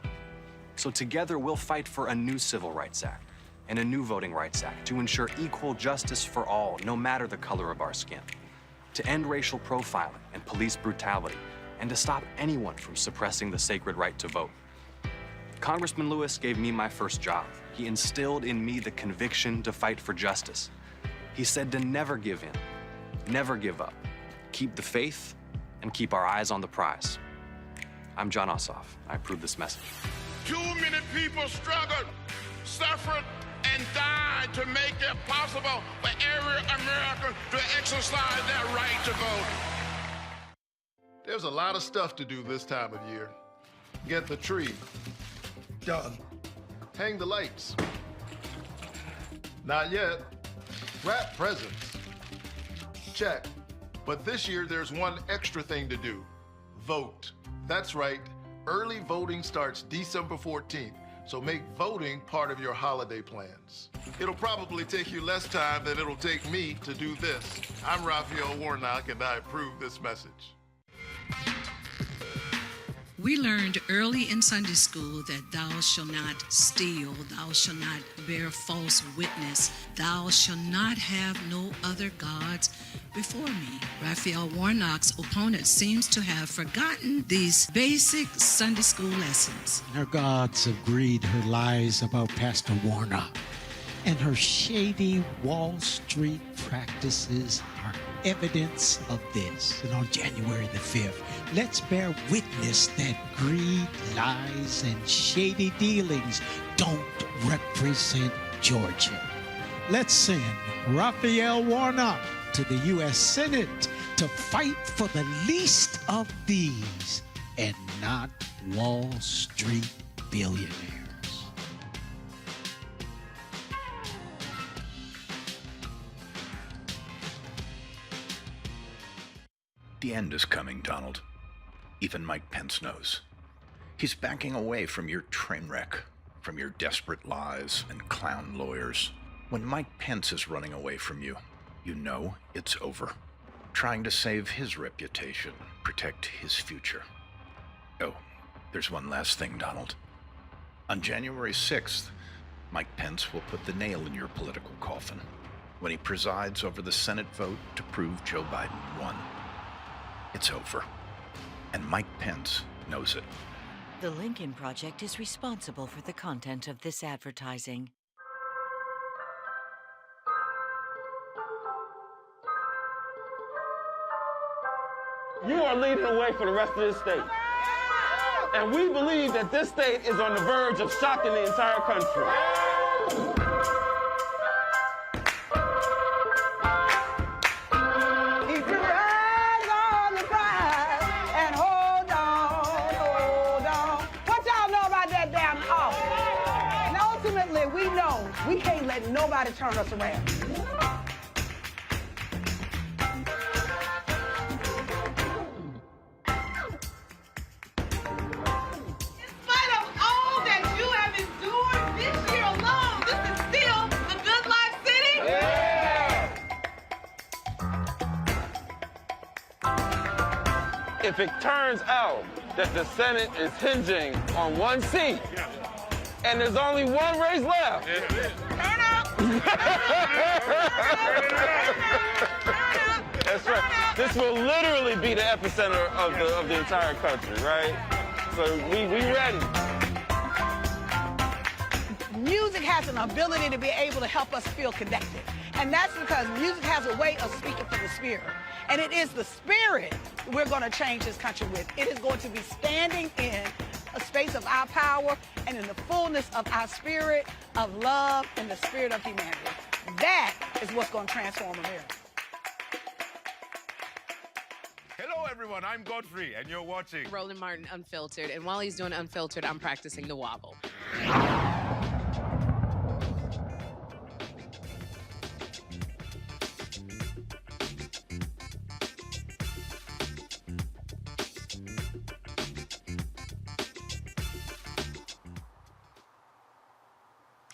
So together we'll fight for a new Civil Rights Act and a new Voting Rights Act to ensure equal justice for all, no matter the color of our skin, to end racial profiling and police brutality, and to stop anyone from suppressing the sacred right to vote. Congressman Lewis gave me my first job. He instilled in me the conviction to fight for justice. He said to never give in, never give up, keep the faith, and keep our eyes on the prize. I'm John Ossoff. I approve this message. Too many people struggled, suffered, and died to make it possible for every American to exercise their right to vote. There's a lot of stuff to do this time of year. Get the tree. Done. Hang the lights. Not yet. Wrap presents. Check. But this year there's one extra thing to do. Vote. That's right. Early voting starts December 14th, so make voting part of your holiday plans. It'll probably take you less time than it'll take me to do this. I'm Raphael Warnock, and I approve this message. We learned early in Sunday school that thou shalt not steal, thou shalt not bear false witness, thou shalt not have no other gods before me. Raphael Warnock's opponent seems to have forgotten these basic Sunday school lessons. Her gods have greed, her lies about Pastor Warnock, and her shady Wall Street practices are evidence of this. And on January the 5th, let's bear witness that greed, lies, and shady dealings don't represent Georgia. Let's send Raphael Warnock to the U.S. Senate to fight for the least of these and not Wall Street billionaires. The end is coming, Donald. Even Mike Pence knows. He's backing away from your train wreck, from your desperate lies and clown lawyers. When Mike Pence is running away from you, you know it's over. Trying to save his reputation, protect his future. Oh, there's one last thing, Donald. On January 6th, Mike Pence will put the nail in your political coffin when he presides over the Senate vote to prove Joe Biden won. It's over. And Mike Pence knows it. The Lincoln Project is responsible for the content of this advertising. You are leading the way for the rest of this state. And we believe that this state is on the verge of shocking the entire country. We can't let nobody turn us around. if it turns out that the Senate is hinging on one seat, and there's only one race left, that's right. This will literally be the epicenter of the entire country, right? So we ready. Music has an ability to be able to help us feel connected. And that's because music has a way of speaking for the spirit. And it is the spirit we're going to change this country with. It is going to be standing in a space of our power and in the fullness of our spirit of love and the spirit of humanity. That is what's going to transform America. Hello, everyone. I'm Godfrey, and you're watching Roland Martin Unfiltered. And while he's doing Unfiltered, I'm practicing the wobble.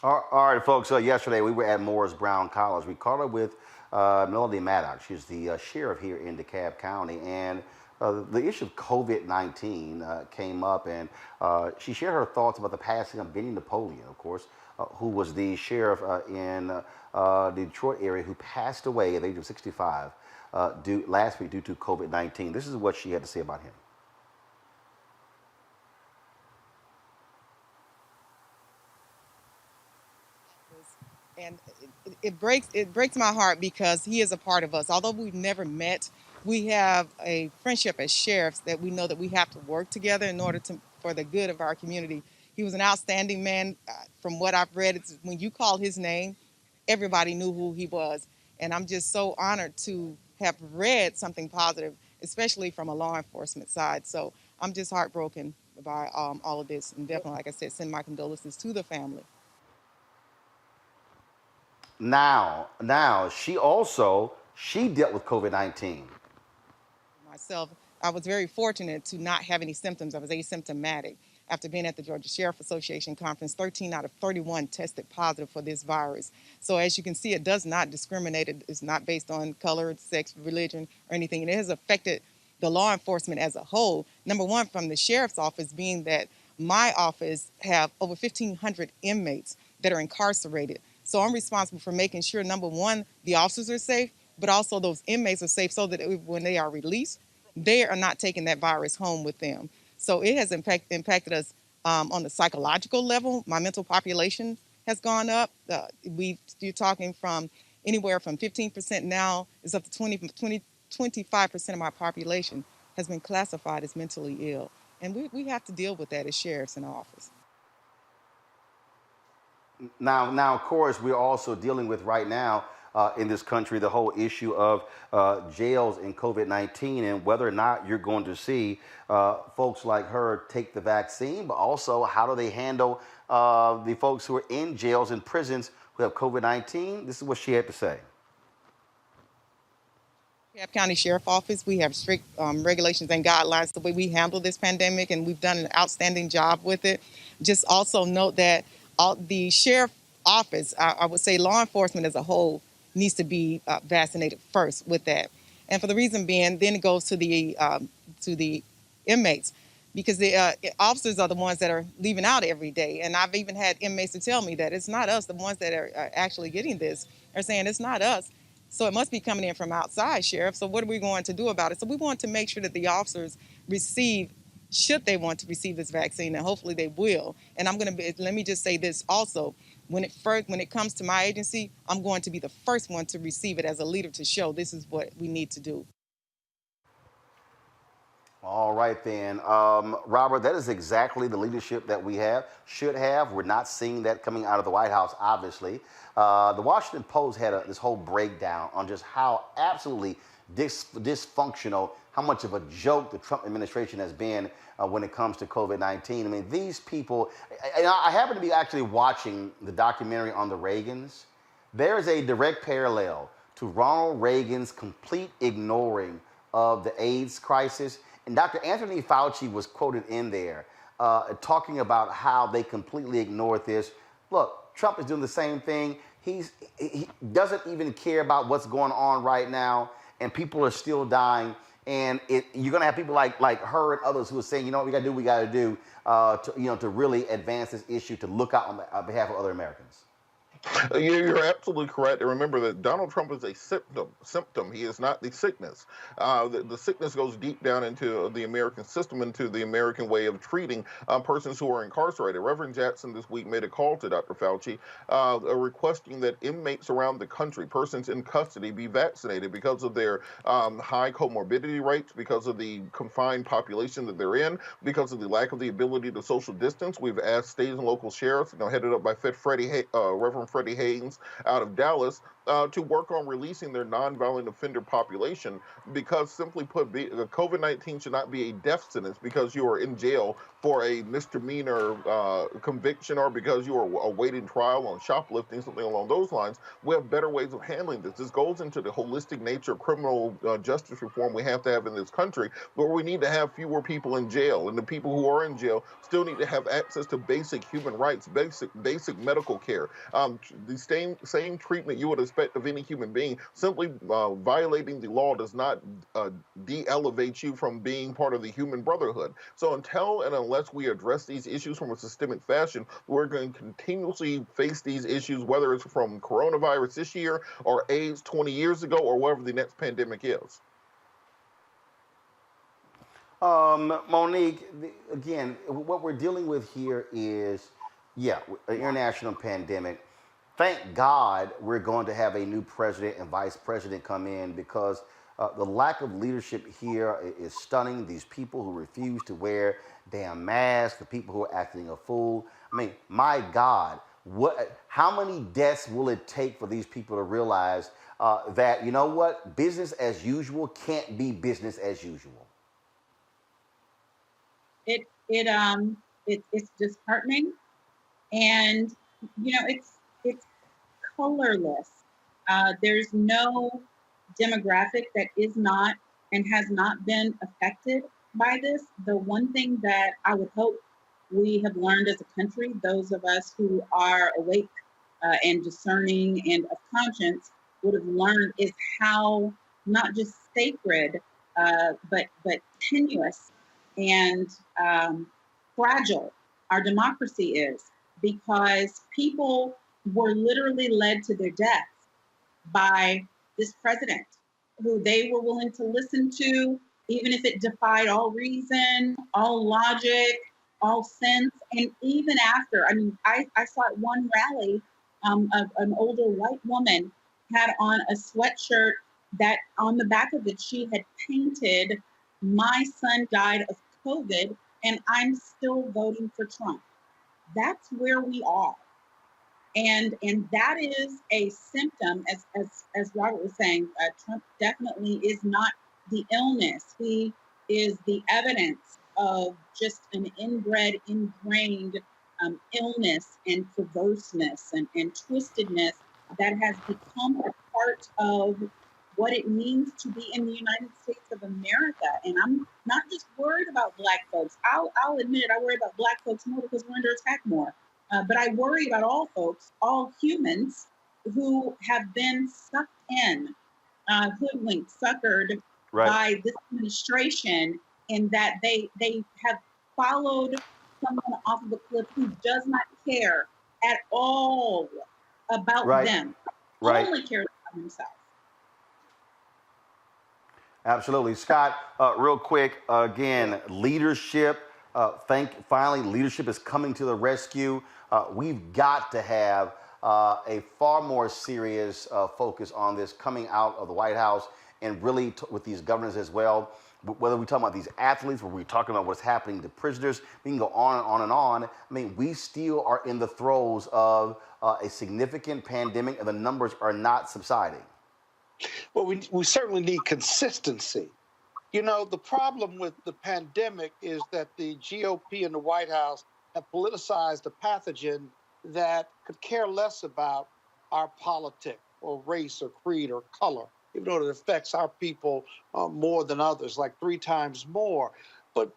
All right, folks. Yesterday we were at Morris Brown College. We caught up with Melody Maddox. She's the sheriff here in DeKalb County, and the issue of COVID-19 came up, and she shared her thoughts about the passing of Benny Napoleon, of course, who was the sheriff in the Detroit area who passed away at the age of 65 last week due to COVID-19. This is what she had to say about him. And it breaks my heart because he is a part of us. Although we've never met, we have a friendship as sheriffs that we know that we have to work together in order for the good of our community. He was an outstanding man. From what I've read, when you called his name, everybody knew who he was. And I'm just so honored to have read something positive, especially from a law enforcement side. So I'm just heartbroken by all of this. And definitely, like I said, send my condolences to the family. Now, she dealt with COVID-19. Myself, I was very fortunate to not have any symptoms. I was asymptomatic. After being at the Georgia Sheriff Association conference, 13 out of 31 tested positive for this virus. So as you can see, it does not discriminate. It's not based on color, sex, religion, or anything. And it has affected the law enforcement as a whole. Number one, from the sheriff's office, being that my office have over 1,500 inmates that are incarcerated. So I'm responsible for making sure, number one, the officers are safe, but also those inmates are safe so that when they are released, they are not taking that virus home with them. So it has impacted us on the psychological level. My mental population has gone up. You're talking from anywhere from 15% now is up to 25% of my population has been classified as mentally ill. And we have to deal with that as sheriffs in our office. Now, of course, we're also dealing with right now in this country the whole issue of jails and COVID-19 and whether or not you're going to see folks like her take the vaccine, but also how do they handle the folks who are in jails and prisons who have COVID-19? This is what she had to say. DeKalb County Sheriff Office, we have strict regulations and guidelines the way we handle this pandemic, and we've done an outstanding job with it. Just also note that the sheriff office, I would say law enforcement as a whole, needs to be vaccinated first with that. And for the reason being, then it goes to the inmates, because the officers are the ones that are leaving out every day. And I've even had inmates to tell me that it's not us, the ones that are actually getting this, are saying it's not us. So it must be coming in from outside, Sheriff. So what are we going to do about it? So we want to make sure that the officers receive, should they want to receive this vaccine, and hopefully they will. And let me just say this also. When it comes to my agency, I'm going to be the first one to receive it as a leader to show this is what we need to do. All right, then. Robert, that is exactly the leadership that we should have. We're not seeing that coming out of the White House, obviously. The Washington Post had this whole breakdown on just how absolutely dysfunctional, how much of a joke the Trump administration has been when it comes to COVID-19. I mean, these people, and I happen to be actually watching the documentary on the Reagans. There is a direct parallel to Ronald Reagan's complete ignoring of the AIDS crisis. And Dr. Anthony Fauci was quoted in there talking about how they completely ignored this. Look, Trump is doing the same thing. He doesn't even care about what's going on right now, and people are still dying. And you're going to have people like her and others who are saying, you know what we got to do to really advance this issue, to look out on behalf of other Americans. You're absolutely correct. And remember that Donald Trump is a symptom. He is not the sickness. The sickness goes deep down into the American system, into the American way of treating persons who are incarcerated. Reverend Jackson this week made a call to Dr. Fauci requesting that inmates around the country, persons in custody, be vaccinated because of their high comorbidity rates, because of the confined population that they're in, because of the lack of the ability to social distance. We've asked state and local sheriffs, headed up by Reverend Freddie Haynes out of Dallas, to work on releasing their nonviolent offender population, because simply put, COVID-19 should not be a death sentence because you are in jail for a misdemeanor conviction or because you are awaiting trial on shoplifting, something along those lines. We have better ways of handling this. This goes into the holistic nature of criminal justice reform we have to have in this country, where we need to have fewer people in jail, and the people who are in jail still need to have access to basic human rights, basic medical care. The same treatment you would expect of any human being. Simply violating the law does not de-elevate you from being part of the human brotherhood. So until and unless we address these issues from a systemic fashion, we're going to continuously face these issues, whether it's from coronavirus this year or AIDS 20 years ago or whatever the next pandemic is. Monique, again, what we're dealing with here is, an international pandemic. Thank God we're going to have a new president and vice president come in, because the lack of leadership here is stunning. These people who refuse to wear damn masks, the people who are acting a fool. I mean, my God, how many deaths will it take for these people to realize that, you know what, business as usual can't be business as usual? It's disheartening, and it's colorless. There's no demographic that is not and has not been affected by this. The one thing that I would hope we have learned as a country, those of us who are awake and discerning and of conscience would have learned, is how not just sacred, but tenuous and fragile our democracy is, because people were literally led to their deaths by this president who they were willing to listen to, even if it defied all reason, all logic, all sense. And even after, I saw at one rally, an older white woman had on a sweatshirt that on the back of it, she had painted, "My son died of COVID and I'm still voting for Trump." That's where we are. And that is a symptom, as Robert was saying, Trump definitely is not the illness. He is the evidence of just an ingrained illness and perverseness and twistedness that has become a part of what it means to be in the United States of America. And I'm not just worried about Black folks. I'll admit it, I worry about Black folks more because we're under attack more. But I worry about all folks, all humans who have been sucked in, hoodwinked, suckered by this administration, in that they have followed someone off of a cliff who does not care at all about them, only cares about himself. Absolutely. Scott, real quick, again, leadership. Finally, leadership is coming to the rescue. We've got to have a far more serious focus on this coming out of the White House, and really with these governors as well. Whether we're talking about these athletes, or we're talking about what's happening to prisoners, we can go on and on and on. I mean, we still are in the throes of a significant pandemic, and the numbers are not subsiding. Well, we certainly need consistency. You know, the problem with the pandemic is that the GOP and the White House have politicized a pathogen that could care less about our politics or race or creed or color, even though it affects our people more than others, like 3 times more. But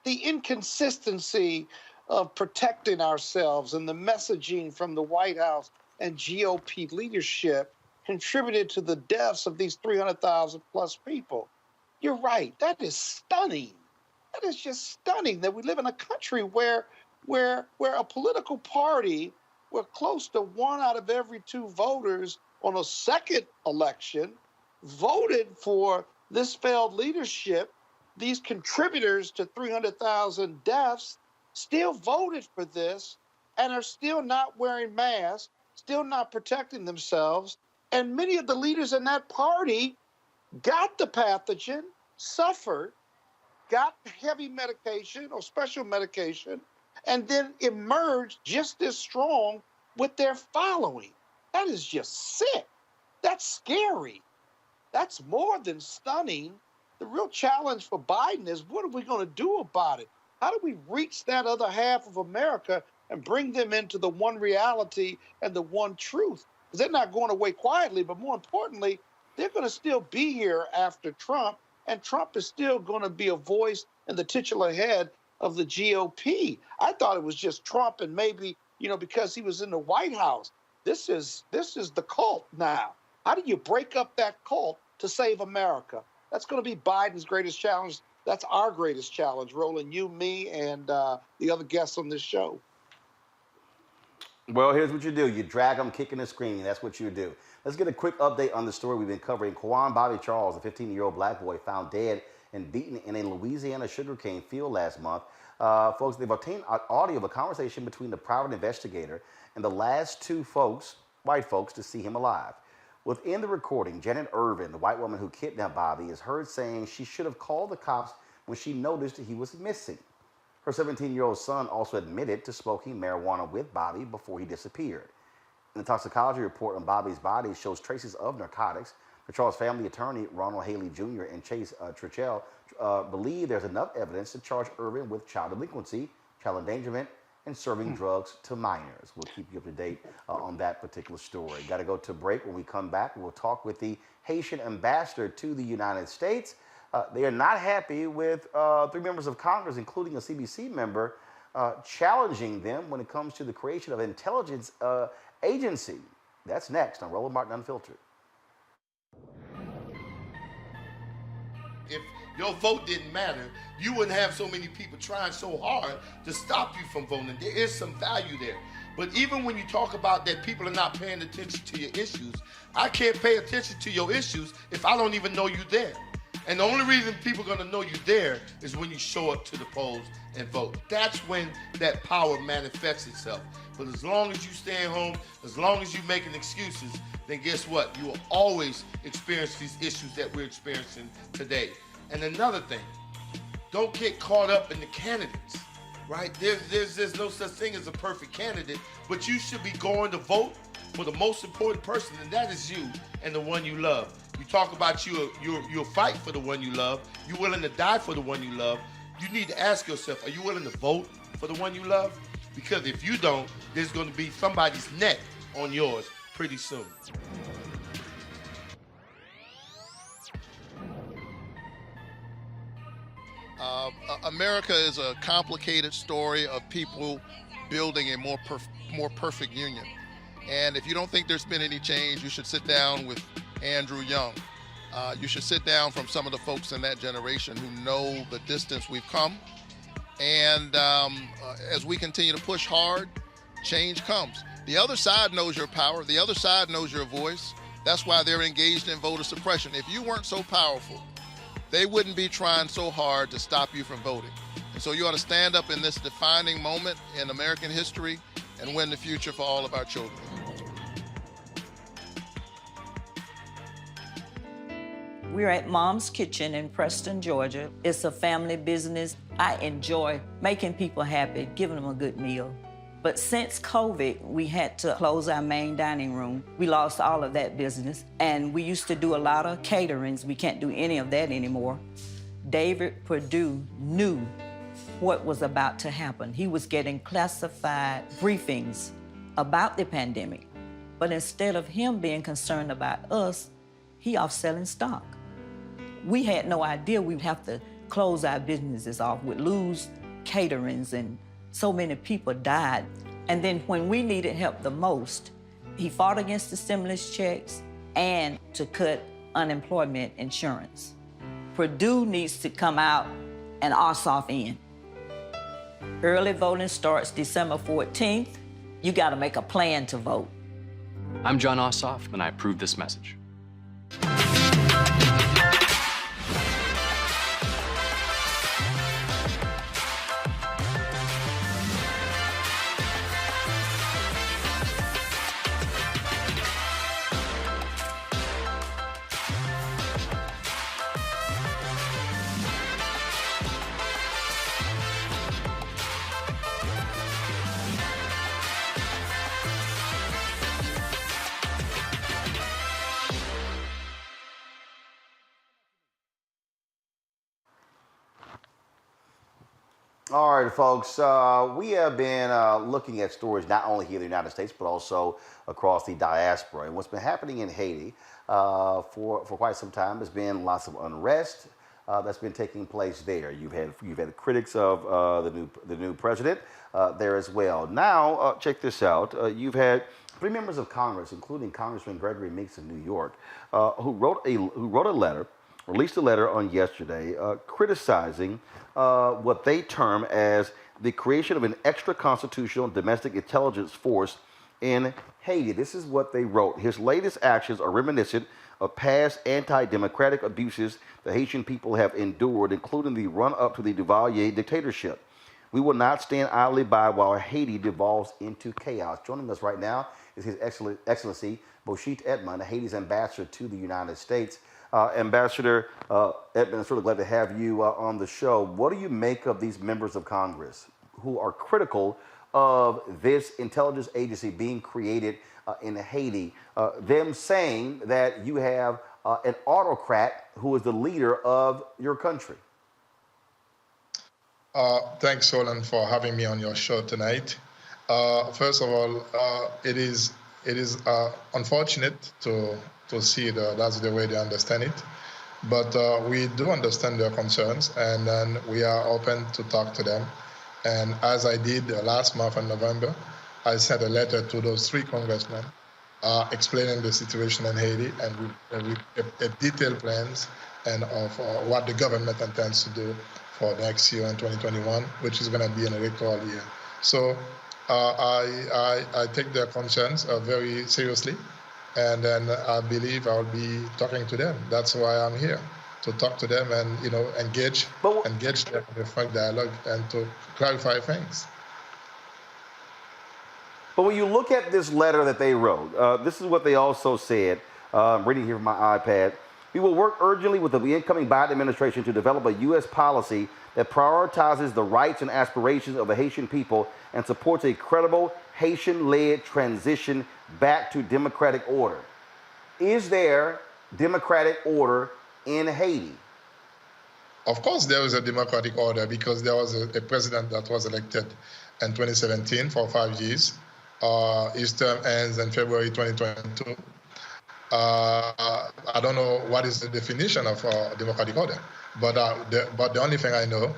the inconsistency of protecting ourselves and the messaging from the White House and GOP leadership contributed to the deaths of these 300,000 plus people. You're right. That is stunning. That is just stunning that we live in a country where a political party, where close to 1 out of every 2 voters on a second election voted for this failed leadership, these contributors to 300,000 deaths still voted for this and are still not wearing masks, still not protecting themselves. And many of the leaders in that party got the pathogen, suffered, got heavy medication or special medication, and then emerged just as strong with their following. That is just sick. That's scary. That's more than stunning. The real challenge for Biden is, what are we going to do about it? How do we reach that other half of America and bring them into the one reality and the one truth? Because they're not going away quietly, but more importantly, they're going to still be here after Trump, and Trump is still going to be a voice and the titular head of the GOP. I thought it was just Trump and maybe, because he was in the White House. This is the cult now. How do you break up that cult to save America? That's going to be Biden's greatest challenge. That's our greatest challenge, Roland, you, me, and the other guests on this show. Well, here's what you do. You drag them kicking and screaming. That's what you do. Let's get a quick update on the story we've been covering. Quawaun Bobby Charles, a 15-year-old black boy, found dead and beaten in a Louisiana sugarcane field last month. Folks, they've obtained audio of a conversation between the private investigator and the last 2 folks, white folks, to see him alive. Within the recording, Janet Irvin, the white woman who kidnapped Bobby, is heard saying she should have called the cops when she noticed that he was missing. Her 17-year-old son also admitted to smoking marijuana with Bobby before he disappeared. And the toxicology report on Bobby's body shows traces of narcotics. The Charles family attorney, Ronald Haley Jr. and Chase Trichell, believe there's enough evidence to charge Irvin with child delinquency, child endangerment, and serving drugs to minors. We'll keep you up to date on that particular story. Got to go to break. When we come back, we'll talk with the Haitian ambassador to the United States. They are not happy with 3 members of Congress, including a CBC member, challenging them when it comes to the creation of intelligence agency. That's next on Roland Martin Unfiltered. If your vote didn't matter, you wouldn't have so many people trying so hard to stop you from voting. There is some value there. But even when you talk about that people are not paying attention to your issues, I can't pay attention to your issues if I don't even know you there. And the only reason people are going to know you there is when you show up to the polls and vote. That's when that power manifests itself. But as long as you stay home, as long as you're making excuses, then guess what? You will always experience these issues that we're experiencing today. And another thing, don't get caught up in the candidates, right? There's no such thing as a perfect candidate, but you should be going to vote for the most important person, and that is you and the one you love. You talk about you'll fight for the one you love. You're willing to die for the one you love. You need to ask yourself, are you willing to vote for the one you love? Because if you don't, there's going to be somebody's neck on yours pretty soon. America is a complicated story of people building a more perfect union. And if you don't think there's been any change, you should sit down with Andrew Young. You should sit down from some of the folks in that generation who know the distance we've come. And as we continue to push hard, change comes. The other side knows your power. The other side knows your voice. That's why they're engaged in voter suppression. If you weren't so powerful, they wouldn't be trying so hard to stop you from voting. And so you ought to stand up in this defining moment in American history and win the future for all of our children. We're at Mom's Kitchen in Preston, Georgia. It's a family business. I enjoy making people happy, giving them a good meal. But since COVID, we had to close our main dining room. We lost all of that business. And we used to do a lot of caterings. We can't do any of that anymore. David Perdue knew what was about to happen. He was getting classified briefings about the pandemic. But instead of him being concerned about us, he off selling stock. We had no idea we'd have to close our businesses off. We'd lose caterings, and so many people died. And then when we needed help the most, he fought against the stimulus checks and to cut unemployment insurance. Purdue needs to come out and Ossoff in. Early voting starts December 14th. You got to make a plan to vote. I'm John Ossoff, and I approve this message. All right, folks, we have been looking at stories not only here in the United States, but also across the diaspora. And what's been happening in Haiti for quite some time has been lots of unrest that's been taking place there. You've had critics of the new president there as well. Now, check this out. You've had 3 members of Congress, including Congressman Gregory Meeks of New York, who released a letter on yesterday criticizing what they term as the creation of an extra-constitutional domestic intelligence force in Haiti. This is what they wrote. His latest actions are reminiscent of past anti-democratic abuses the Haitian people have endured, including the run-up to the Duvalier dictatorship. We will not stand idly by while Haiti devolves into chaos. Joining us right now is His Excellency Boshit Edmond, Haiti's ambassador to the United States. Ambassador Edmond, I'm sort of glad to have you on the show. What do you make of these members of Congress who are critical of this intelligence agency being created in Haiti, them saying that you have an autocrat who is the leader of your country? Thanks, Roland, for having me on your show tonight. First of all, it is unfortunate to see that's the way they understand it. But we do understand their concerns, and then we are open to talk to them. And as I did last month in November, I sent a letter to those 3 congressmen explaining the situation in Haiti and with detailed plans and of what the government intends to do for next year in 2021, which is going to be an electoral year. So I take their concerns very seriously. And then I believe I'll be talking to them. That's why I'm here, to talk to them and engage them in a frank dialogue and to clarify things. But when you look at this letter that they wrote, this is what they also said. I'm reading here from my iPad. We will work urgently with the incoming Biden administration to develop a U.S. policy that prioritizes the rights and aspirations of the Haitian people and supports a credible Haitian-led transition back to democratic order. Is there democratic order in Haiti? Of course there is a democratic order because there was a president that was elected in 2017 for 5 years. His term ends in February 2022. I don't know what is the definition of democratic order, but the only thing I know,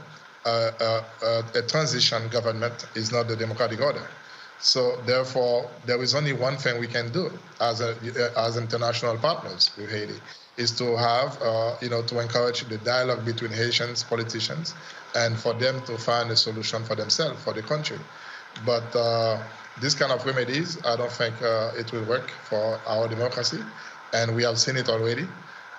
a transition government is not the democratic order. So therefore, there is only one thing we can do as international partners with Haiti, is to have, to encourage the dialogue between Haitians, politicians, and for them to find a solution for themselves, for the country. But this kind of remedies, I don't think it will work for our democracy, and we have seen it already.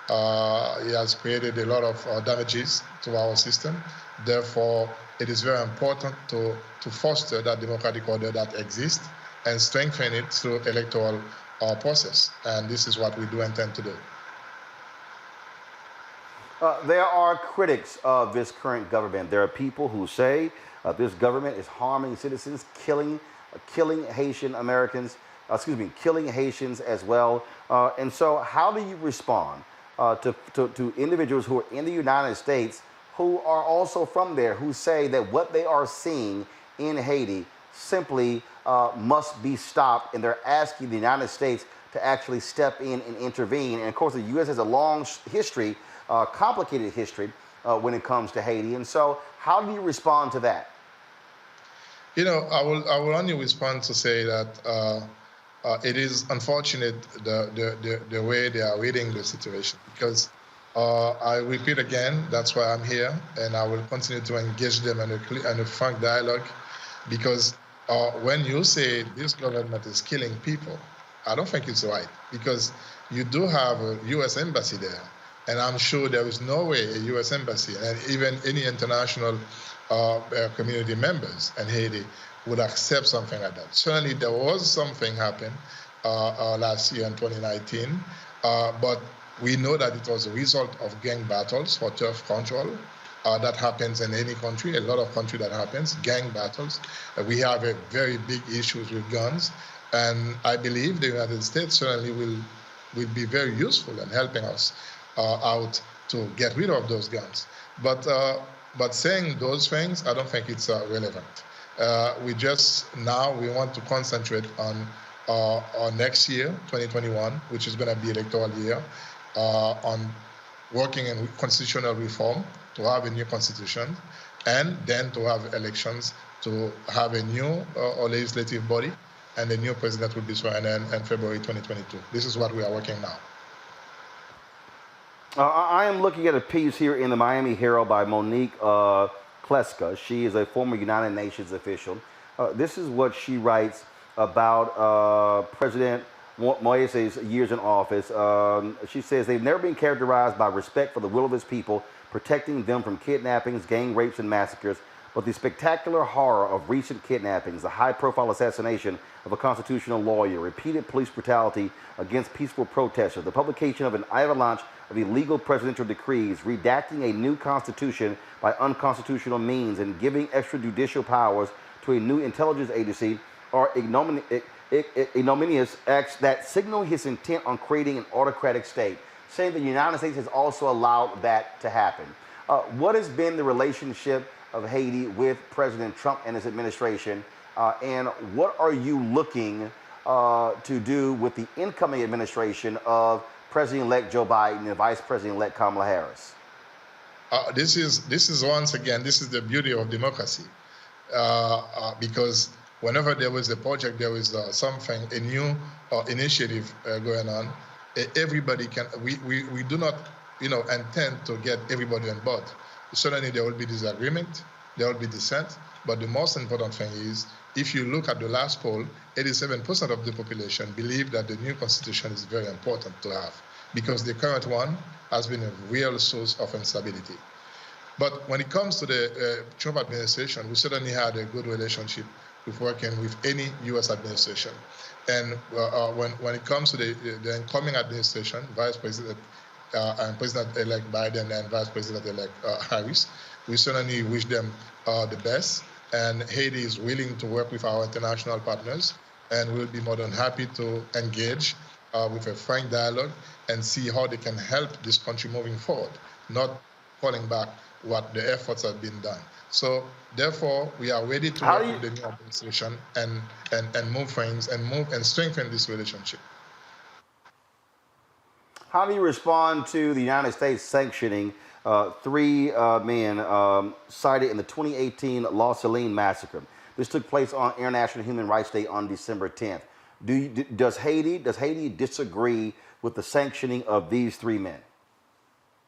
It has created a lot of damages to our system. Therefore, it is very important to foster that democratic order that exists and strengthen it through electoral process. And this is what we do intend to do. There are critics of this current government. There are people who say this government is harming citizens, killing Haitian Americans, killing Haitians as well. And so how do you respond to individuals who are in the United States who are also from there, who say that what they are seeing in Haiti simply must be stopped, and they're asking the United States to actually step in and intervene? And of course, the U.S. has a long history, complicated history when it comes to Haiti. And so how do you respond to that? I will only respond to say that it is unfortunate the way they are reading the situation, because I repeat again, that's why I'm here, and I will continue to engage them in a frank dialogue, because when you say this government is killing people, I don't think it's right, because you do have a U.S. embassy there, and I'm sure there is no way a U.S. embassy and even any international community members in Haiti would accept something like that. Certainly there was something happen last year in 2019, but we know that it was a result of gang battles for turf control. That happens in any country, a lot of countries that happens, gang battles. We have a very big issues with guns, and I believe the United States certainly will be very useful in helping us out to get rid of those guns. But saying those things, I don't think it's relevant. We want to concentrate on next year, 2021, which is going to be electoral year, on working in constitutional reform to have a new constitution, and then to have elections to have a new legislative body, and a new president will be sworn in February 2022. This is what we are working now. I am looking at a piece here in the Miami Herald by Monique Kleska. She is a former United Nations official. This is what she writes about President Moise's years in office. She says they've never been characterized by respect for the will of his people, protecting them from kidnappings, gang rapes, and massacres. But the spectacular horror of recent kidnappings, the high-profile assassination of a constitutional lawyer, repeated police brutality against peaceful protesters, the publication of an avalanche of illegal presidential decrees, redacting a new constitution by unconstitutional means, and giving extrajudicial powers to a new intelligence agency are ignominious acts that signal his intent on creating an autocratic state, saying the United States has also allowed that to happen. What has been the relationship of Haiti with President Trump and his administration, and what are you looking to do with the incoming administration of President-elect Joe Biden and Vice President-elect Kamala Harris? This is once again, this is the beauty of democracy, because whenever there was a project, there was something, a new initiative going on, everybody can, we do not, intend to get everybody on board. Certainly there will be disagreement, there will be dissent, but the most important thing is, if you look at the last poll, 87% of the population believe that the new constitution is very important to have, because the current one has been a real source of instability. But when it comes to the Trump administration, we certainly had a good relationship with working with any U.S. administration. And when it comes to the incoming administration, Vice President and President-elect Biden and Vice President-elect Harris, we certainly wish them the best. And Haiti is willing to work with our international partners, and we'll be more than happy to engage with a frank dialogue and see how they can help this country moving forward, not calling back what the efforts have been done. So therefore, we are ready to work with the new administration and move things and strengthen this relationship. How do you respond to the United States sanctioning three men cited in the 2018 La Saline massacre? This took place on International Human Rights Day on December 10th. Does Haiti disagree with the sanctioning of these three men?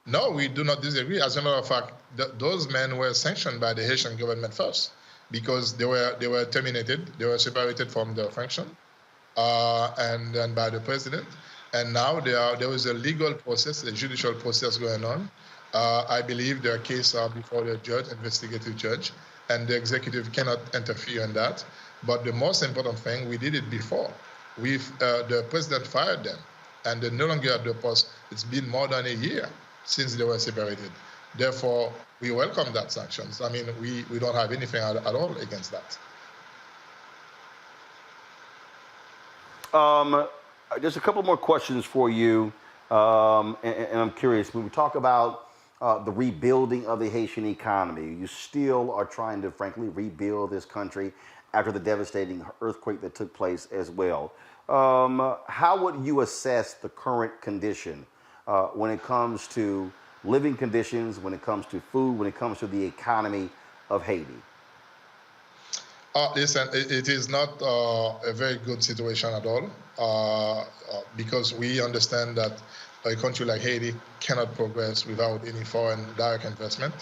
No, we do not disagree. As a matter of fact, those men were sanctioned by the Haitian government first, because they were terminated, they were separated from the function, and then by the president. And now there is a legal process, a judicial process going on. I believe their case are before the judge, investigative judge, and the executive cannot interfere in that. But the most important thing, we did it before. The president fired them, and they're no longer at the post. It's been more than a year since they were separated. Therefore, we welcome that sanctions. I mean, we don't have anything at all against that. Just a couple more questions for you, and I'm curious. When we talk about the rebuilding of the Haitian economy, you still are trying to, frankly, rebuild this country after the devastating earthquake that took place as well. How would you assess the current condition when it comes to living conditions, when it comes to food, when it comes to the economy of Haiti? Listen, it is not a very good situation at all because we understand that a country like Haiti cannot progress without any foreign direct investment.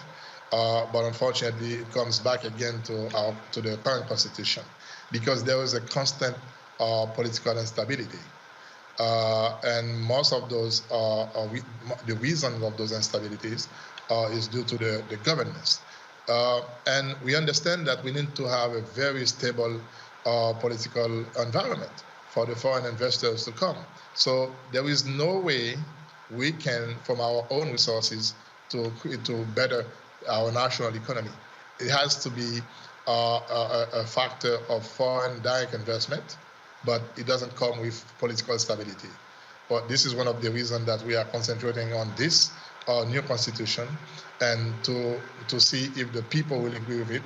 But unfortunately, it comes back again to the current constitution because there is a constant political instability. And most of those, the reason of those instabilities is due to the governance. And we understand that we need to have a very stable political environment for the foreign investors to come. So there is no way we can, from our own resources, to better our national economy. It has to be a factor of foreign direct investment, but it doesn't come with political stability. But this is one of the reasons that we are concentrating on this new constitution and to see if the people will agree with it.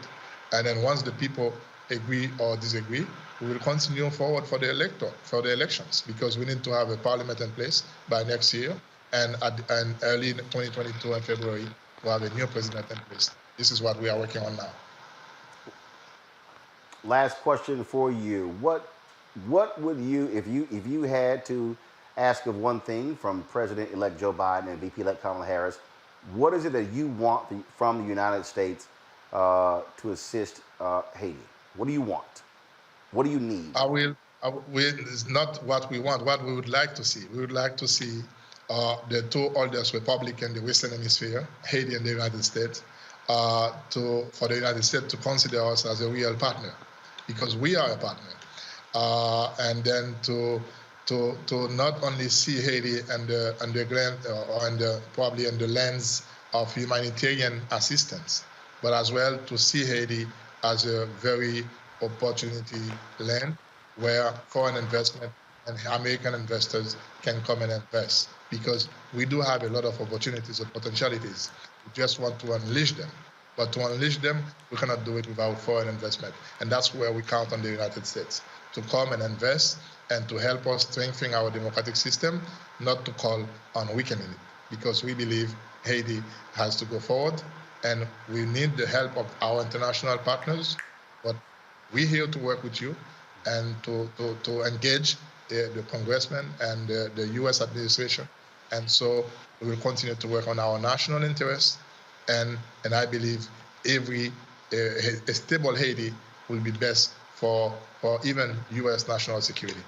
And then once the people agree or disagree, we will continue forward for the elections, because we need to have a parliament in place by next year, and early 2022 in February, we'll have a new president in place. This is what we are working on now. Last question for you. What would you, if you had to ask of one thing from President-elect Joe Biden and VP-elect Kamala Harris, what is it that you want from the United States to assist Haiti? What do you want? What do you need? It's not what we want, what we would like to see. We would like to see the two oldest republics in the Western Hemisphere, Haiti and the United States, for the United States to consider us as a real partner, because we are a partner. And then to not only see Haiti probably in the lens of humanitarian assistance, but as well to see Haiti as a very opportunity land where foreign investment and American investors can come and invest, because we do have a lot of opportunities and potentialities. We just want to unleash them. But to unleash them, we cannot do it without foreign investment. And that's where we count on the United States to come and invest and to help us strengthen our democratic system, not to call on weakening it, because we believe Haiti has to go forward and we need the help of our international partners. But we're here to work with you and to engage the congressmen and the US administration. And so we will continue to work on our national interests. And I believe a stable Haiti will be best for even US national security.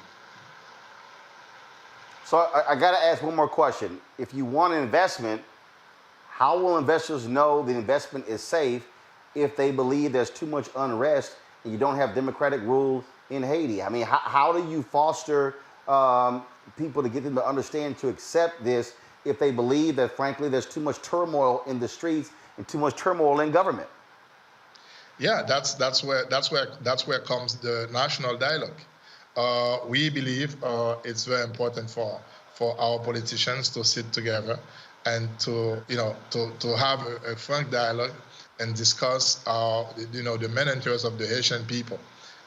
So I got to ask one more question. If you want an investment, how will investors know the investment is safe if they believe there's too much unrest and you don't have democratic rule in Haiti? I mean, how do you foster people to get them to understand, to accept this, if they believe that, frankly, there's too much turmoil in the streets and too much turmoil in government? Yeah, that's where comes the national dialogue. We believe it's very important for our politicians to sit together and to have a frank dialogue and discuss the main interests of the Haitian people.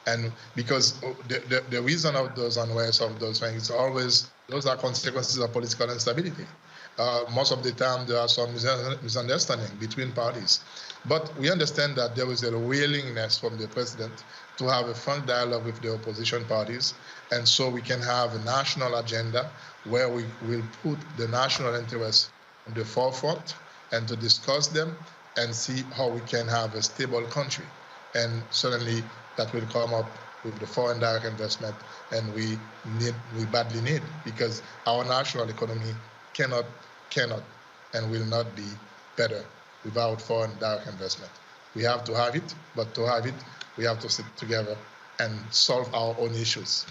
And because the reason of those unrest, of those things, is always those are consequences of political instability. Most of the time there are some misunderstanding between parties. But we understand that there is a willingness from the president to have a frank dialogue with the opposition parties, and so we can have a national agenda where we will put the national interests in the forefront and to discuss them and see how we can have a stable country. And certainly that will come up with the foreign direct investment, and we badly need, because our national economy cannot and will not be better without foreign direct investment. We have to have it, but to have it, we have to sit together and solve our own issues.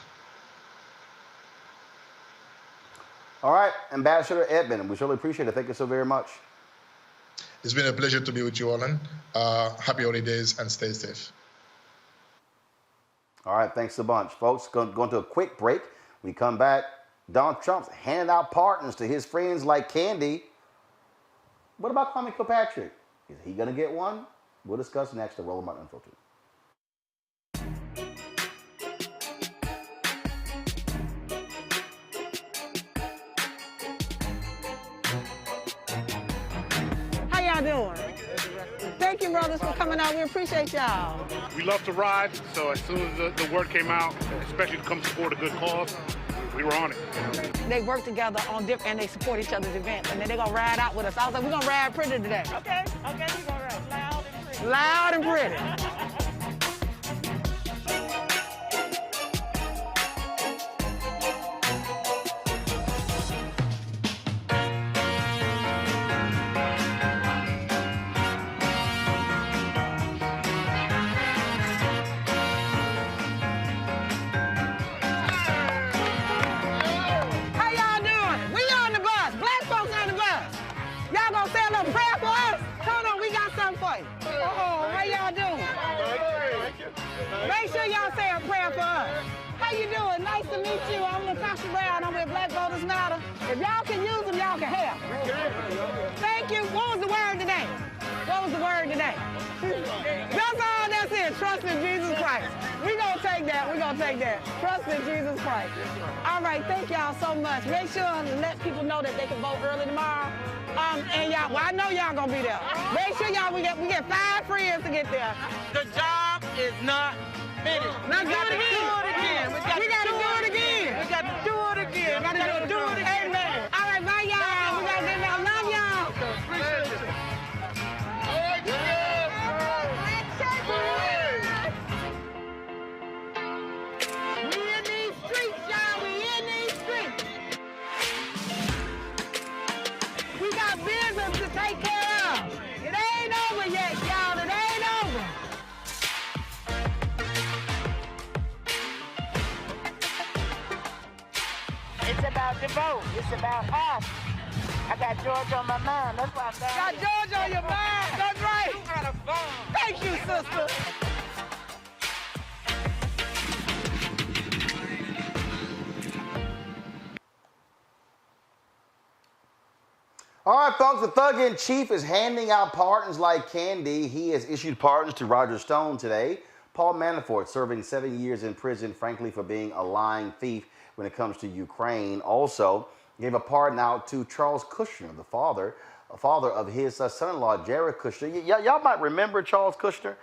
All right, Ambassador Ebony, we surely appreciate it. Thank you so very much. It's been a pleasure to be with you, Roland. Happy holidays and stay safe. All right, thanks a bunch. Folks, going to a quick break. When we come back, Donald Trump's handing out pardons to his friends like candy. What about Kwame Kilpatrick? Is he going to get one? We'll discuss next on Roland Unfiltered. How y'all doing? Thank you brothers, for coming out. We appreciate y'all. We love to ride, so as soon as the word came out, especially to come support a good cause, we were on it. They work together on different, and they support each other's events, and then they're gonna ride out with us. I was like, we're gonna ride pretty today. Okay, we're gonna ride loud and pretty. Loud and pretty. Make sure y'all say a prayer for us. How you doing? Nice to meet you. I'm Natasha Brown. I'm with Black Voters Matter. If y'all can use them, y'all can help. Thank you. What was the word today? What was the word today? That's all that's it. Trust in Jesus Christ. We're going to take that. We're going to take that. Trust in Jesus Christ. All right. Thank y'all so much. Make sure to let people know that they can vote early tomorrow. And y'all, well, I know y'all going to be there. Make sure y'all, we get 5 friends to get there. The job is not finished. Now do it again. We got to do it again. We got to do it again. We got to do it again. Amen. All right, bye, y'all. We got to get there. Love y'all. Appreciate you. We in these streets, y'all. We in these streets. We got business to take care of. It ain't over yet, y'all. It ain't over. It's about the vote. It's about us. I got George on my mind. That's why I'm down Got here. George on your mind. That's right. You got a phone. Thank you, sister. All right, folks, the thug-in-chief is handing out pardons like candy. He has issued pardons to Roger Stone today. Paul Manafort serving 7 years in prison, frankly, for being a lying thief when it comes to Ukraine. Also gave a pardon out to Charles Kushner, the father of his son-in-law, Jared Kushner. Y'all might remember Charles Kushner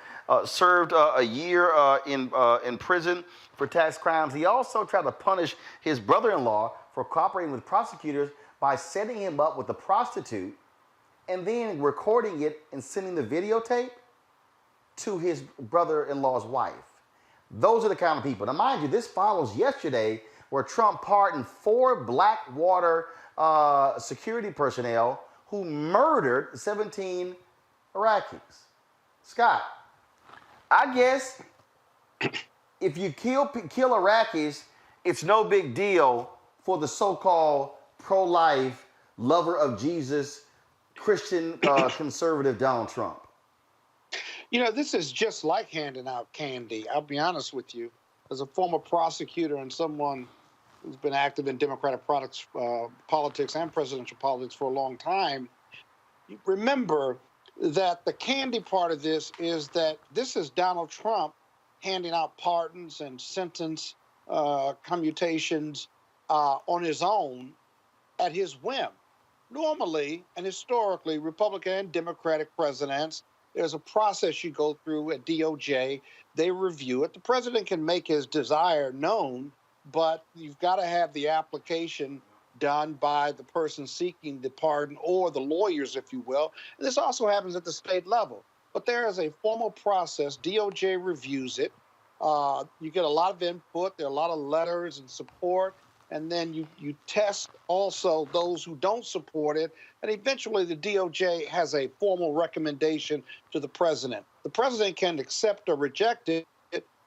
served a year in prison for tax crimes. He also tried to punish his brother-in-law for cooperating with prosecutors by setting him up with a prostitute and then recording it and sending the videotape to his brother-in-law's wife. Those are the kind of people. Now, mind you, this follows yesterday where Trump pardoned 4 Blackwater security personnel who murdered 17 Iraqis. Scott, I guess if you kill Iraqis, it's no big deal for the so-called pro-life, lover of Jesus, Christian conservative Donald Trump. You know, this is just like handing out candy. I'll be honest with you. As a former prosecutor and someone who's been active in Democratic politics and presidential politics for a long time, you remember that the candy part of this is that this is Donald Trump handing out pardons and sentence commutations on his own at his whim. Normally and historically, Republican and Democratic presidents, there's a process you go through at DOJ. They review it. The president can make his desire known, but you've got to have the application done by the person seeking the pardon or the lawyers, if you will. And this also happens at the state level. But there is a formal process. DOJ reviews it. You get a lot of input. There are a lot of letters and support. And then you test also those who don't support it. And eventually the DOJ has a formal recommendation to the president. The president can accept or reject it.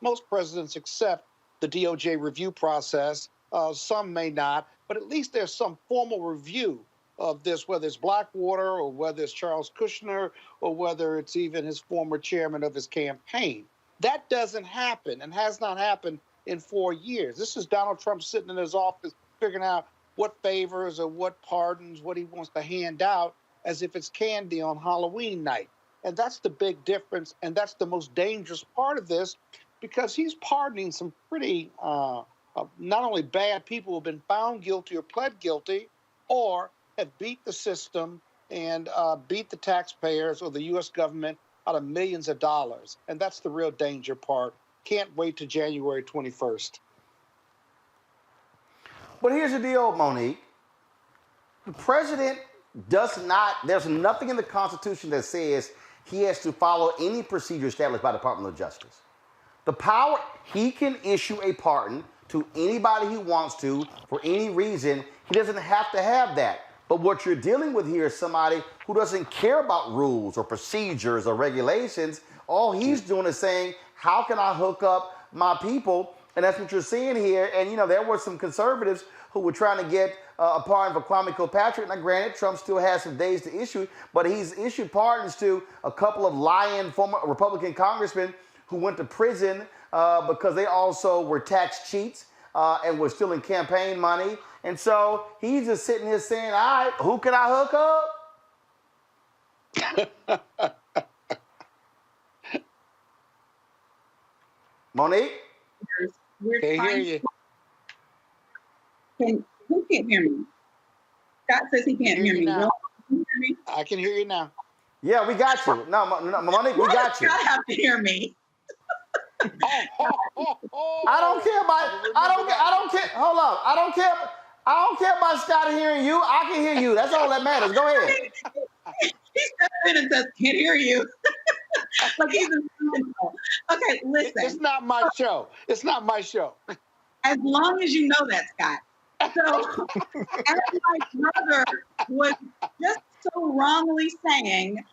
Most presidents accept the DOJ review process. Some may not, but at least there's some formal review of this, whether it's Blackwater or whether it's Charles Kushner or whether it's even his former chairman of his campaign. That doesn't happen and has not happened in 4 years. This is Donald Trump sitting in his office figuring out what favors or what pardons, what he wants to hand out as if it's candy on Halloween night. And that's the big difference, and that's the most dangerous part of this, because he's pardoning some pretty, not only bad people who have been found guilty or pled guilty or have beat the system and beat the taxpayers or the U.S. government out of millions of dollars. And that's the real danger part. Can't wait to January 21st. But here's the deal, Monique. The president does not, there's nothing in the Constitution that says he has to follow any procedure established by the Department of Justice. The power, he can issue a pardon to anybody he wants to for any reason. He doesn't have to have that. But what you're dealing with here is somebody who doesn't care about rules or procedures or regulations. All he's doing is saying, how can I hook up my people? And that's what you're seeing here. And, you know, there were some conservatives who were trying to get a pardon for Kwame Kilpatrick. Now, granted, Trump still has some days to issue, but he's issued pardons to a couple of lying former Republican congressmen who went to prison because they also were tax cheats and were stealing campaign money. And so he's just sitting here saying, all right, who can I hook up? Monique? Can't hear you. Who can't hear me? Scott says he can't hear me. now. Roland, can you hear me? I can hear you now. Yeah, we got you. No, Monique, we got you. Scott have to hear me. I don't care about. I don't care. Hold on. I don't care about Scott hearing you. I can hear you. That's all that matters. Go ahead. He stepped in and says, "Can't hear you." Like he's in okay, listen. It's not my show. It's not my show. As long as you know that, Scott. So, as my brother was just so wrongly saying,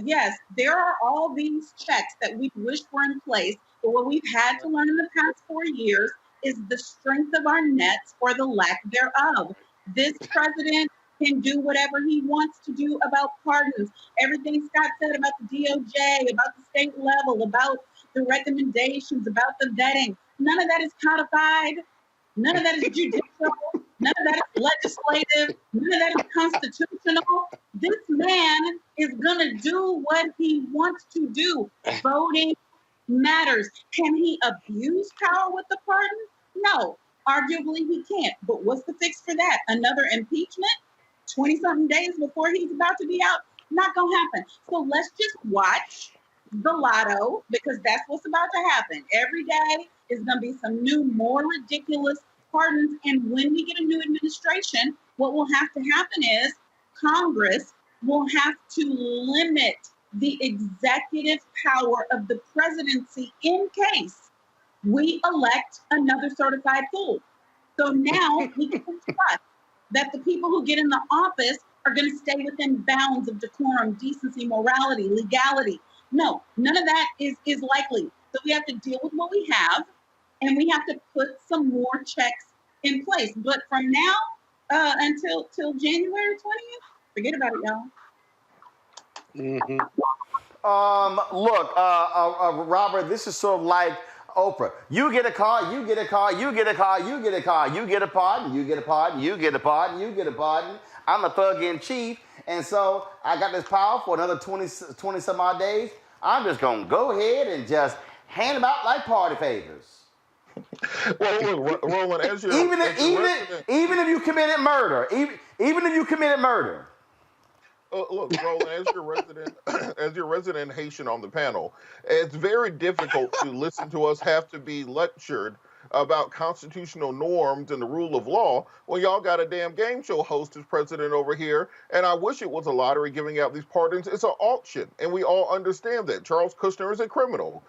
yes, there are all these checks that we wish were in place, but what we've had to learn in the past 4 years is the strength of our nets or the lack thereof. This president can do whatever he wants to do about pardons. Everything Scott said about the DOJ, about the state level, about the recommendations, about the vetting, none of that is codified. None of that is judicial. None of that is legislative. None of that is constitutional. This man is going to do what he wants to do. Voting matters. Can he abuse power with the pardon? No. Arguably, he can't. But what's the fix for that? Another impeachment? 20-something days before he's about to be out? Not going to happen. So let's just watch the lotto, because that's what's about to happen. Every day is going to be some new, more ridiculous pardons. And when we get a new administration, what will have to happen is Congress will have to limit the executive power of the presidency in case we elect another certified fool. So now we can trust that the people who get in the office are going to stay within bounds of decorum, decency, morality, legality. No, none of that is likely. So we have to deal with what we have, and we have to put some more checks in place. But from now until January 20th, forget about it, y'all. Mm-hmm. Look, Robert, this is sort of like Oprah. You get a car, you get a car, you get a car, you get a car, you get a pardon, you get a pardon, you get a pardon, you get a pardon. I'm a thug in chief, and so I got this power for another 20 some odd days. I'm just going to go ahead and just hand them out like party favors. Well, look, Roland, as you're even if you committed murder, even if you committed murder. Look, Roland, as your resident Haitian on the panel, it's very difficult to listen to us have to be lectured about constitutional norms and the rule of law when y'all got a damn game show host as president over here. And I wish it was a lottery giving out these pardons. It's an auction, and we all understand that. Charles Kushner is a criminal.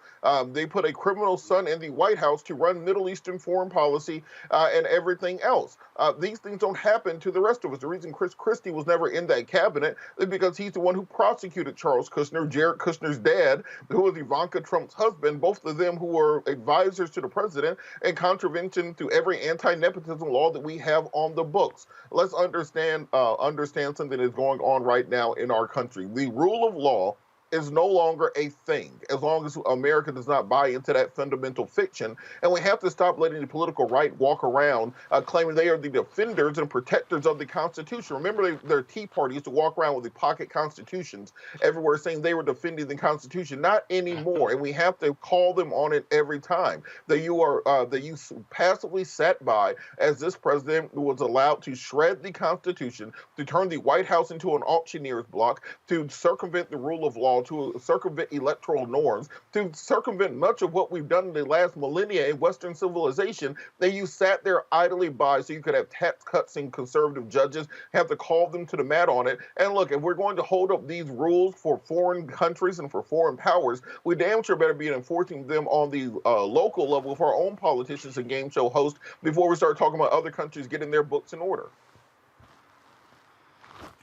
They put a criminal son in the White House to run Middle Eastern foreign policy and everything else. These things don't happen to the rest of us. The reason Chris Christie was never in that cabinet is because he's the one who prosecuted Charles Kushner, Jared Kushner's dad, who was Ivanka Trump's husband, both of them who were advisors to the president, and contravention to every anti-nepotism law that we have on the books. Let's understand something that is going on right now in our country. The rule of law is no longer a thing as long as America does not buy into that fundamental fiction. And we have to stop letting the political right walk around claiming they are the defenders and protectors of the Constitution. Remember, their Tea Party used to walk around with the pocket constitutions everywhere saying they were defending the Constitution. Not anymore. And we have to call them on it every time. That you passively sat by as this president was allowed to shred the Constitution, to turn the White House into an auctioneer's block, to circumvent the rule of law, law to circumvent electoral norms, to circumvent much of what we've done in the last millennia in Western civilization, that you sat there idly by so you could have tax cuts and conservative judges, have to call them to the mat on it. And look, if we're going to hold up these rules for foreign countries and for foreign powers, we damn sure better be enforcing them on the local level for our own politicians and game show hosts before we start talking about other countries getting their books in order.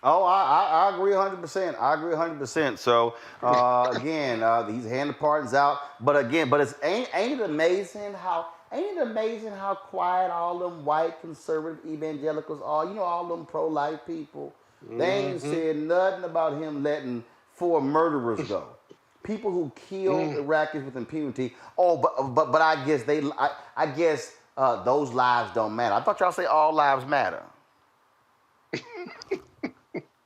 Oh, I agree 100%. I agree 100%. So again, these hand pardons out. But again, ain't it amazing how quiet all them white conservative evangelicals are? You know, all them pro-life people. They ain't said nothing about him letting 4 murderers go. People who killed Iraqis with impunity. Oh, but I guess those lives don't matter. I thought y'all say all lives matter.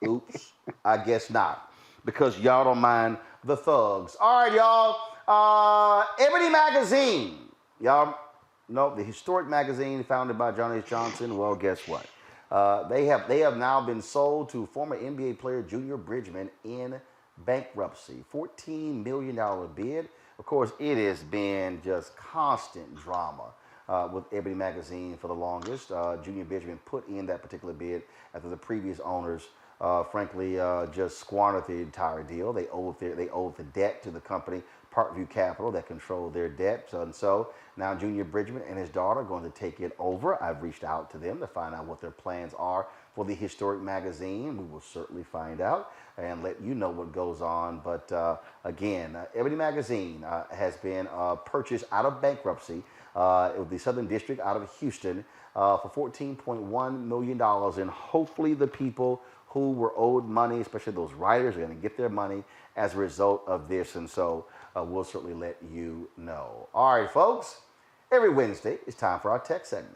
Oops, I guess not, because y'all don't mind the thugs. All right, y'all. Ebony magazine. Y'all know the historic magazine founded by John H. Johnson. Well, guess what? They have now been sold to former NBA player Junior Bridgman in bankruptcy. $14 million bid. Of course, it has been just constant drama with Ebony magazine for the longest. Junior Bridgman put in that particular bid after the previous owners frankly, just squandered the entire deal. They owed the debt to the company, Parkview Capital, that controlled their debt. And so now Junior Bridgman and his daughter are going to take it over. I've reached out to them to find out what their plans are for the historic magazine. We will certainly find out and let you know what goes on. But again, Ebony magazine has been purchased out of bankruptcy with the Southern District out of Houston for $14.1 million. And hopefully the people who were owed money, especially those writers, are going to get their money as a result of this. And so we'll certainly let you know. All right, folks, every Wednesday it's time for our tech segment.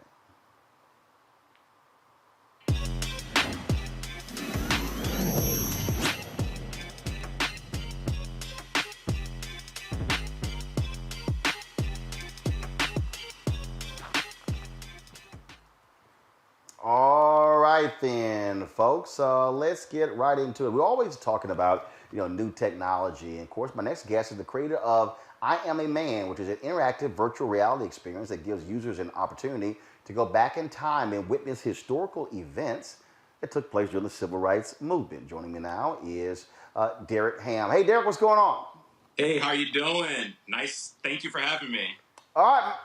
All right then, folks, let's get right into it. We're always talking about, new technology. And of course, my next guest is the creator of I Am a Man, which is an interactive virtual reality experience that gives users an opportunity to go back in time and witness historical events that took place during the civil rights movement. Joining me now is Derek Ham. Hey, Derek, what's going on? Hey, how you doing? Nice. Thank you for having me. All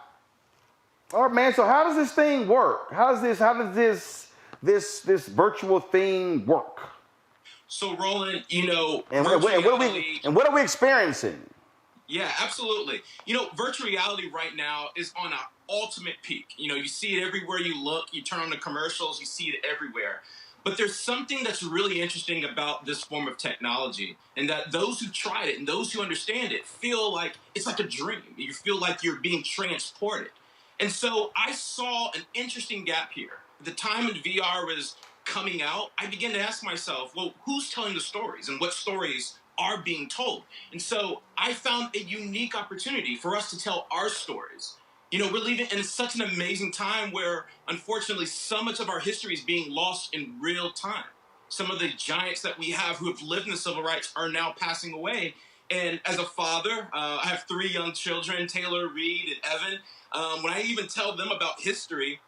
right, man. So how does this thing work? How does this virtual thing work? So, Roland, and what are we experiencing? Yeah, absolutely. Virtual reality right now is on an ultimate peak. You see it everywhere you look. You turn on the commercials, you see it everywhere. But there's something that's really interesting about this form of technology, and that those who tried it and those who understand it feel like it's like a dream. You feel like you're being transported. And so I saw an interesting gap here. At the time when VR was coming out, I began to ask myself, well, who's telling the stories and what stories are being told? And so I found a unique opportunity for us to tell our stories. We're living in such an amazing time where, unfortunately, so much of our history is being lost in real time. Some of the giants that we have who have lived in the civil rights are now passing away. And as a father, I have 3 young children, Taylor, Reed, and Evan. When I even tell them about history,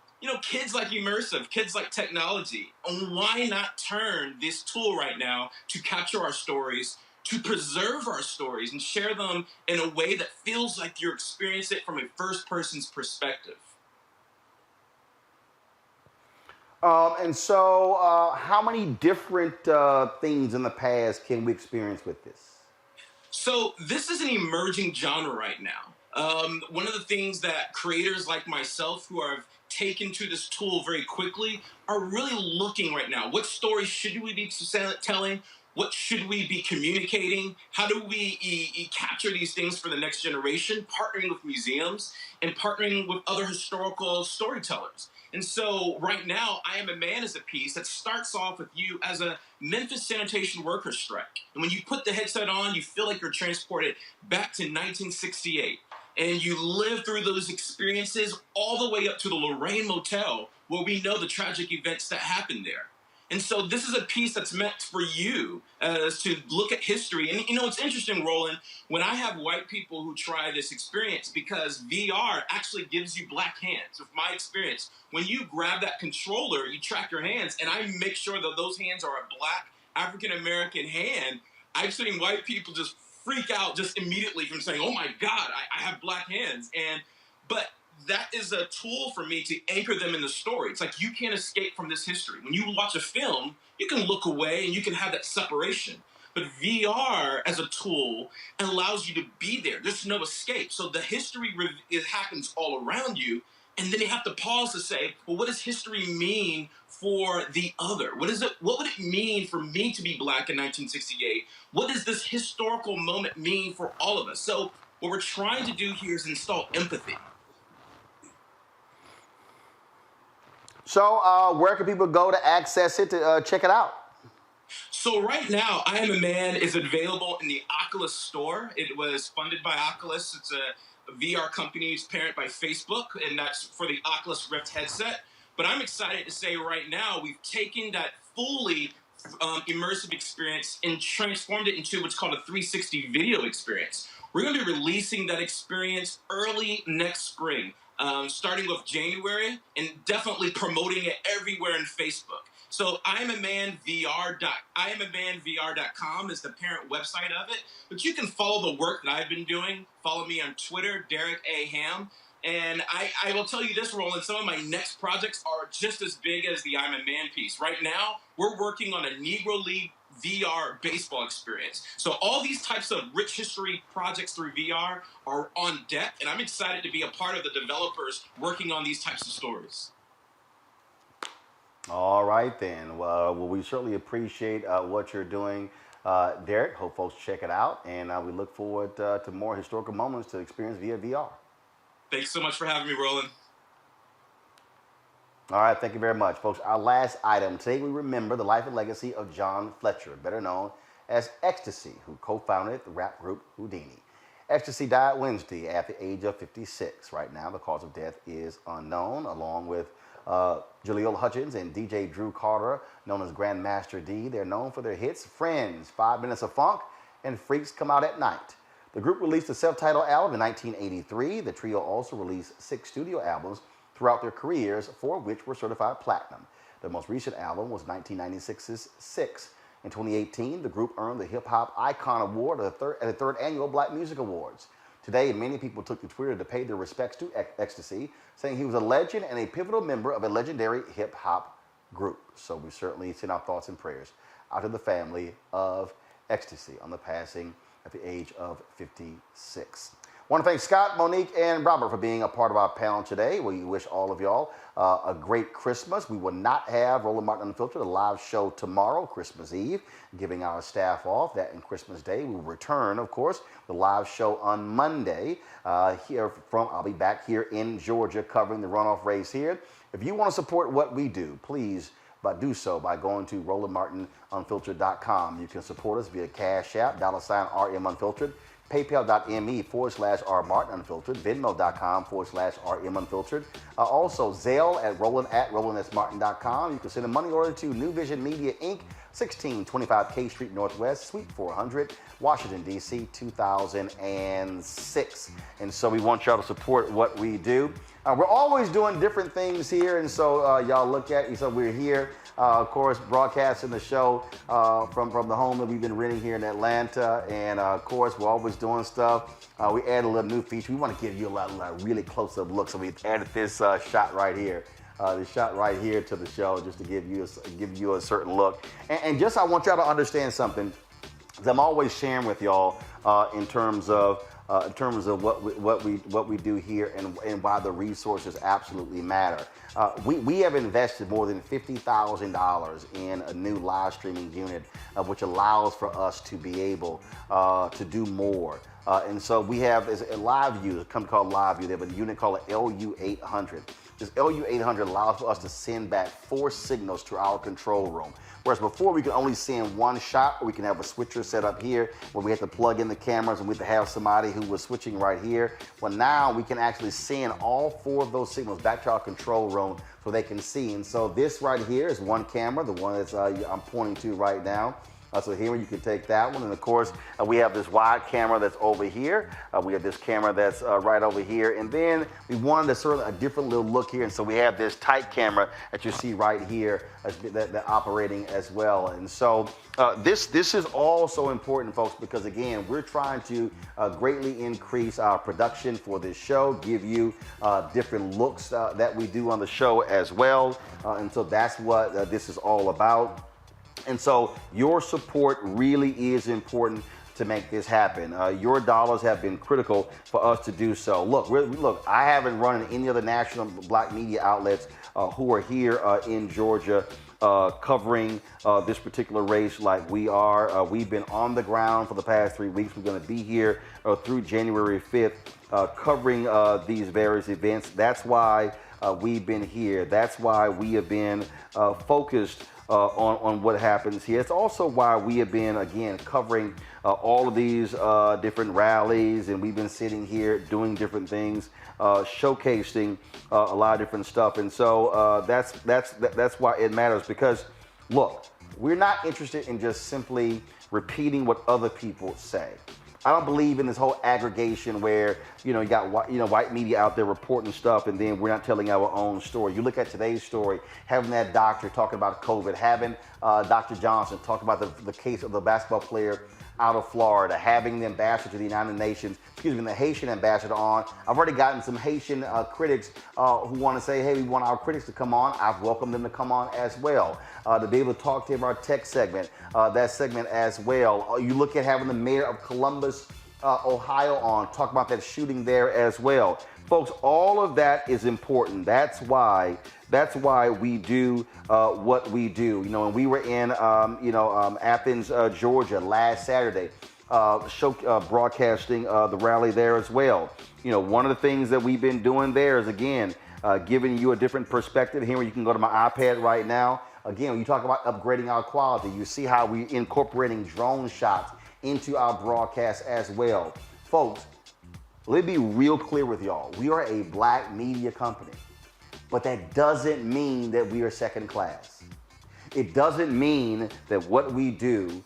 kids like immersive, kids like technology. And why not turn this tool right now to capture our stories, to preserve our stories, and share them in a way that feels like you're experiencing it from a first person's perspective? And so how many different things in the past can we experience with this? So this is an emerging genre right now. One of the things that creators like myself who have taken to this tool very quickly are really looking right now. What stories should we be telling? What should we be communicating? How do we capture these things for the next generation? Partnering with museums and partnering with other historical storytellers. And so right now, I Am a Man is a piece that starts off with you as a Memphis sanitation worker strike. And when you put the headset on, you feel like you're transported back to 1968. And you live through those experiences all the way up to the Lorraine Motel, where we know the tragic events that happened there. And so this is a piece that's meant for you to look at history. And, it's interesting, Roland, when I have white people who try this experience, because VR actually gives you black hands. With my experience, when you grab that controller, you track your hands, and I make sure that those hands are a black African-American hand. I've seen white people just freak out just immediately from saying, oh my God, I have black hands. But that is a tool for me to anchor them in the story. It's like you can't escape from this history. When you watch a film, you can look away and you can have that separation. But VR as a tool allows you to be there. There's no escape. So the history, it happens all around you. And then you have to pause to say, well, what does history mean for the other? What would it mean for me to be black in 1968? What does this historical moment mean for all of us? So what we're trying to do here is install empathy. So where can people go to access it, to check it out? So right now, I Am a Man is available in the Oculus store. It was funded by Oculus. It's a VR company's parent by Facebook, and that's for the Oculus Rift headset. But I'm excited to say right now, we've taken that fully immersive experience and transformed it into what's called a 360 video experience. We're going to be releasing that experience early next spring. Starting with January, and definitely promoting it everywhere in Facebook. So IamAmanVR.com is the parent website of it. But you can follow the work that I've been doing. Follow me on Twitter, Derek A. Ham. And I will tell you this, Roland, some of my next projects are just as big as the I'm a Man piece. Right now, we're working on a Negro League VR baseball experience. So all these types of rich history projects through VR are on deck, and I'm excited to be a part of the developers working on these types of stories. All right, then. Well, we certainly appreciate what you're doing, Derek. Hope folks check it out, and we look forward to more historical moments to experience via VR. Thanks so much for having me, Roland. All right, thank you very much, folks. Our last item. Today we remember the life and legacy of John Fletcher, better known as Ecstacy, who co-founded the rap group Whodini. Ecstacy died Wednesday at the age of 56. Right now, the cause of death is unknown, along with Jaleel Hutchins and DJ Drew Carter, known as Grandmaster D. They're known for their hits Friends, 5 Minutes of Funk, and Freaks Come Out at Night. The group released a self-titled album in 1983. The trio also released 6 studio albums throughout their careers, 4 of which were certified platinum. Their most recent album was 1996's 6. In 2018, the group earned the Hip Hop Icon Award at the third annual Black Music Awards. Today, many people took to Twitter to pay their respects to Ecstacy, saying he was a legend and a pivotal member of a legendary hip hop group. So we certainly send our thoughts and prayers out to the family of Ecstacy on the passing at the age of 56. I want to thank Scott, Monique, and Robert for being a part of our panel today. We wish all of y'all a great Christmas. We will not have Roland Martin Unfiltered, a live show tomorrow, Christmas Eve, giving our staff off that and Christmas Day. We will return, of course, the live show on Monday. I'll be back here in Georgia covering the runoff race here. If you want to support what we do, please do so by going to RolandMartinUnfiltered.com. You can support us via Cash App, $RM Unfiltered, PayPal.me/RMartinUnfiltered, Venmo.com/RM Unfiltered. Also, Zelle at RolandSMartin.com. You can send a money order to New Vision Media, Inc., 1625 K Street Northwest, Suite 400, Washington, D.C., 2006. And so we want y'all to support what we do. We're always doing different things here, and so y'all look at, so we're here, of course, broadcasting the show from the home that we've been renting here in Atlanta, and of course, we're always doing stuff. We added a little new feature. We want to give you a really close-up look, so we added this shot right here. The shot right here to the show, just to give you a certain look. And just I want y'all to understand something, because I'm always sharing with y'all in terms of what we do here and why the resources absolutely matter. We have invested more than $50,000 in a new live streaming unit, which allows for us to be able to do more. And so we have a LiveView, a company called LiveView. They have a unit called an LU800. This LU800 allows for us to send back 4 signals to our control room. Whereas before we could only send 1 shot, or we can have a switcher set up here where we have to plug in the cameras and we have to have somebody who was switching right here. Well, now we can actually send all 4 of those signals back to our control room so they can see. And so this right here is one camera, the one that's I'm pointing to right now. So here you can take that one, and of course we have this wide camera that's over here. We have this camera that's right over here, and then we wanted a sort of a different little look here, and so we have this tight camera that you see right here that operating as well. And so this is also important, folks, because again, we're trying to greatly increase our production for this show, give you different looks that we do on the show as well, and so that's what this is all about. And so your support really is important to make this happen. Your dollars have been critical for us to do so. Look, I haven't run any other national black media outlets who are here in Georgia covering this particular race like we are. We've been on the ground for the past 3 weeks. We're going to be here through January 5th covering these various events. That's why we've been here. That's why we have been focused on what happens here. It's also why we have been, again, covering all of these different rallies, and we've been sitting here doing different things, showcasing a lot of different stuff. And so that's why it matters, because look, we're not interested in just simply repeating what other people say. I don't believe in this whole aggregation where, you got white media out there reporting stuff and then we're not telling our own story. You look at today's story, having that doctor talking about COVID, having Dr. Johnson talk about the case of the basketball player out of Florida, having the ambassador to the United Nations, the Haitian ambassador on. I've already gotten some Haitian critics who want to say, hey, we want our critics to come on. I've welcomed them to come on as well, to be able to talk to him our tech segment, that segment as well. You look at having the mayor of Columbus, Ohio on, talk about that shooting there as well. Folks, all of that is important. That's why we do what we do. And we were in Athens, Georgia last Saturday, broadcasting the rally there as well. One of the things that we've been doing there is, again, giving you a different perspective. Here you can go to my iPad right now. Again, when you talk about upgrading our quality, you see how we're incorporating drone shots into our broadcast as well. Folks, let me be real clear with y'all. We are a black media company, but that doesn't mean that we are second class. It doesn't mean that what we do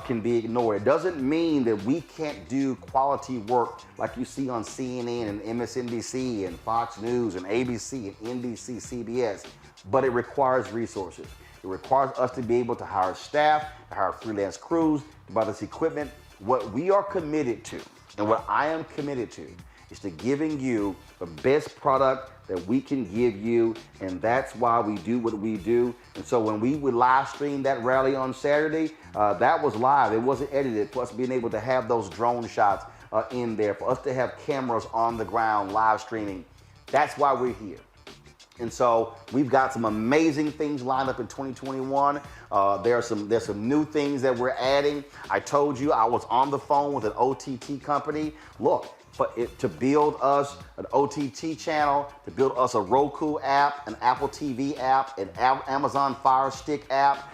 can be ignored. It doesn't mean that we can't do quality work like you see on CNN and MSNBC and Fox News and ABC and NBC, CBS, but it requires resources. It requires us to be able to hire staff, to hire freelance crews, to buy this equipment. What we are committed to, and what I am committed to, is to giving you the best product that we can give you, and that's why we do what we do. And so when we would live stream that rally on Saturday, that was live. It wasn't edited. For us being able to have those drone shots in there, for us to have cameras on the ground live streaming, that's why we're here. And so we've got some amazing things lined up in 2021. There's some new things that we're adding. I told you I was on the phone with an OTT company. Look, to build us an OTT channel, to build us a Roku app, an Apple TV app, an Amazon Fire Stick app,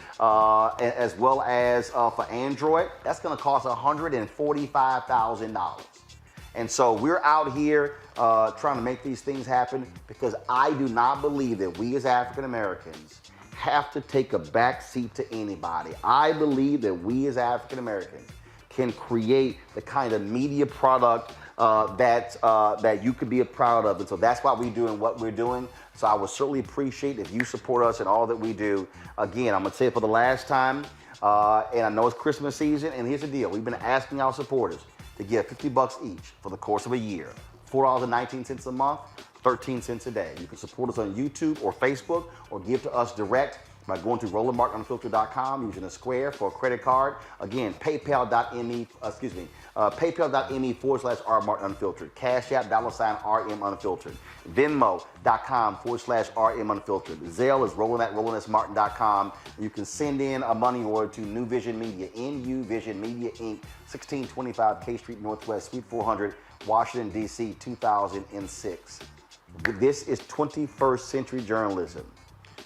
as well as for Android, that's going to cost $145,000. And so we're out here trying to make these things happen, because I do not believe that we as African Americans have to take a back seat to anybody. I believe that we as African Americans can create the kind of media product that you could be proud of. And so that's why we're doing what we're doing. So I would certainly appreciate if you support us in all that we do. Again, I'm going to say it for the last time, and I know it's Christmas season, and here's the deal. We've been asking our supporters to give $50 each for the course of a year. $4.19 a month, 13 cents a day. You can support us on YouTube or Facebook, or give to us direct by going to RolandMartinUnfiltered.com, using a Square for a credit card. Again, PayPal.me/R-MartinUnfiltered. Cash App, $RMUnfiltered. Venmo.com/RMUnfiltered. Zelle is Roland@RolandSMartin.com. You can send in a money order to New Vision Media, NU Vision Media Inc., 1625 K Street Northwest, Suite 400, Washington, D.C., 2006. This is 21st century journalism.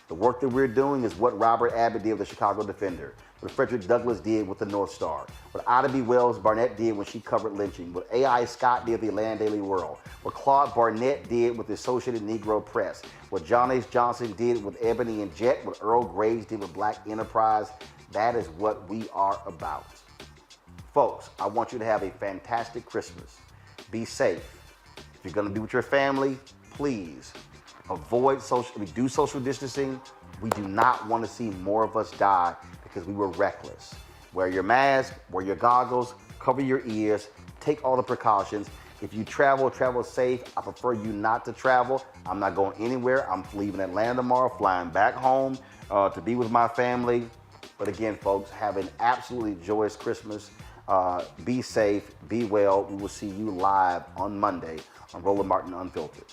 The work that we're doing is what Robert Abbott did with the Chicago Defender. what Frederick Douglass did with the North Star, what Ida B. Wells Barnett did when she covered lynching, what A.I. Scott did with the Atlanta Daily World, what Claude Barnett did with the Associated Negro Press, what John H. Johnson did with Ebony and Jet, what Earl Graves did with Black Enterprise. That is what we are about. Folks, I want you to have a fantastic Christmas. Be safe. If you're gonna be with your family, please avoid do social distancing. We do not want to see more of us die because we were reckless. Wear your mask, wear your goggles, cover your ears, take all the precautions. If you travel safe. I prefer you not to travel. I'm not going anywhere. I'm leaving Atlanta tomorrow, flying back home to be with my family. But again, folks, have an absolutely joyous Christmas. Be safe, be well. We will see you live on Monday on Roland Martin Unfiltered.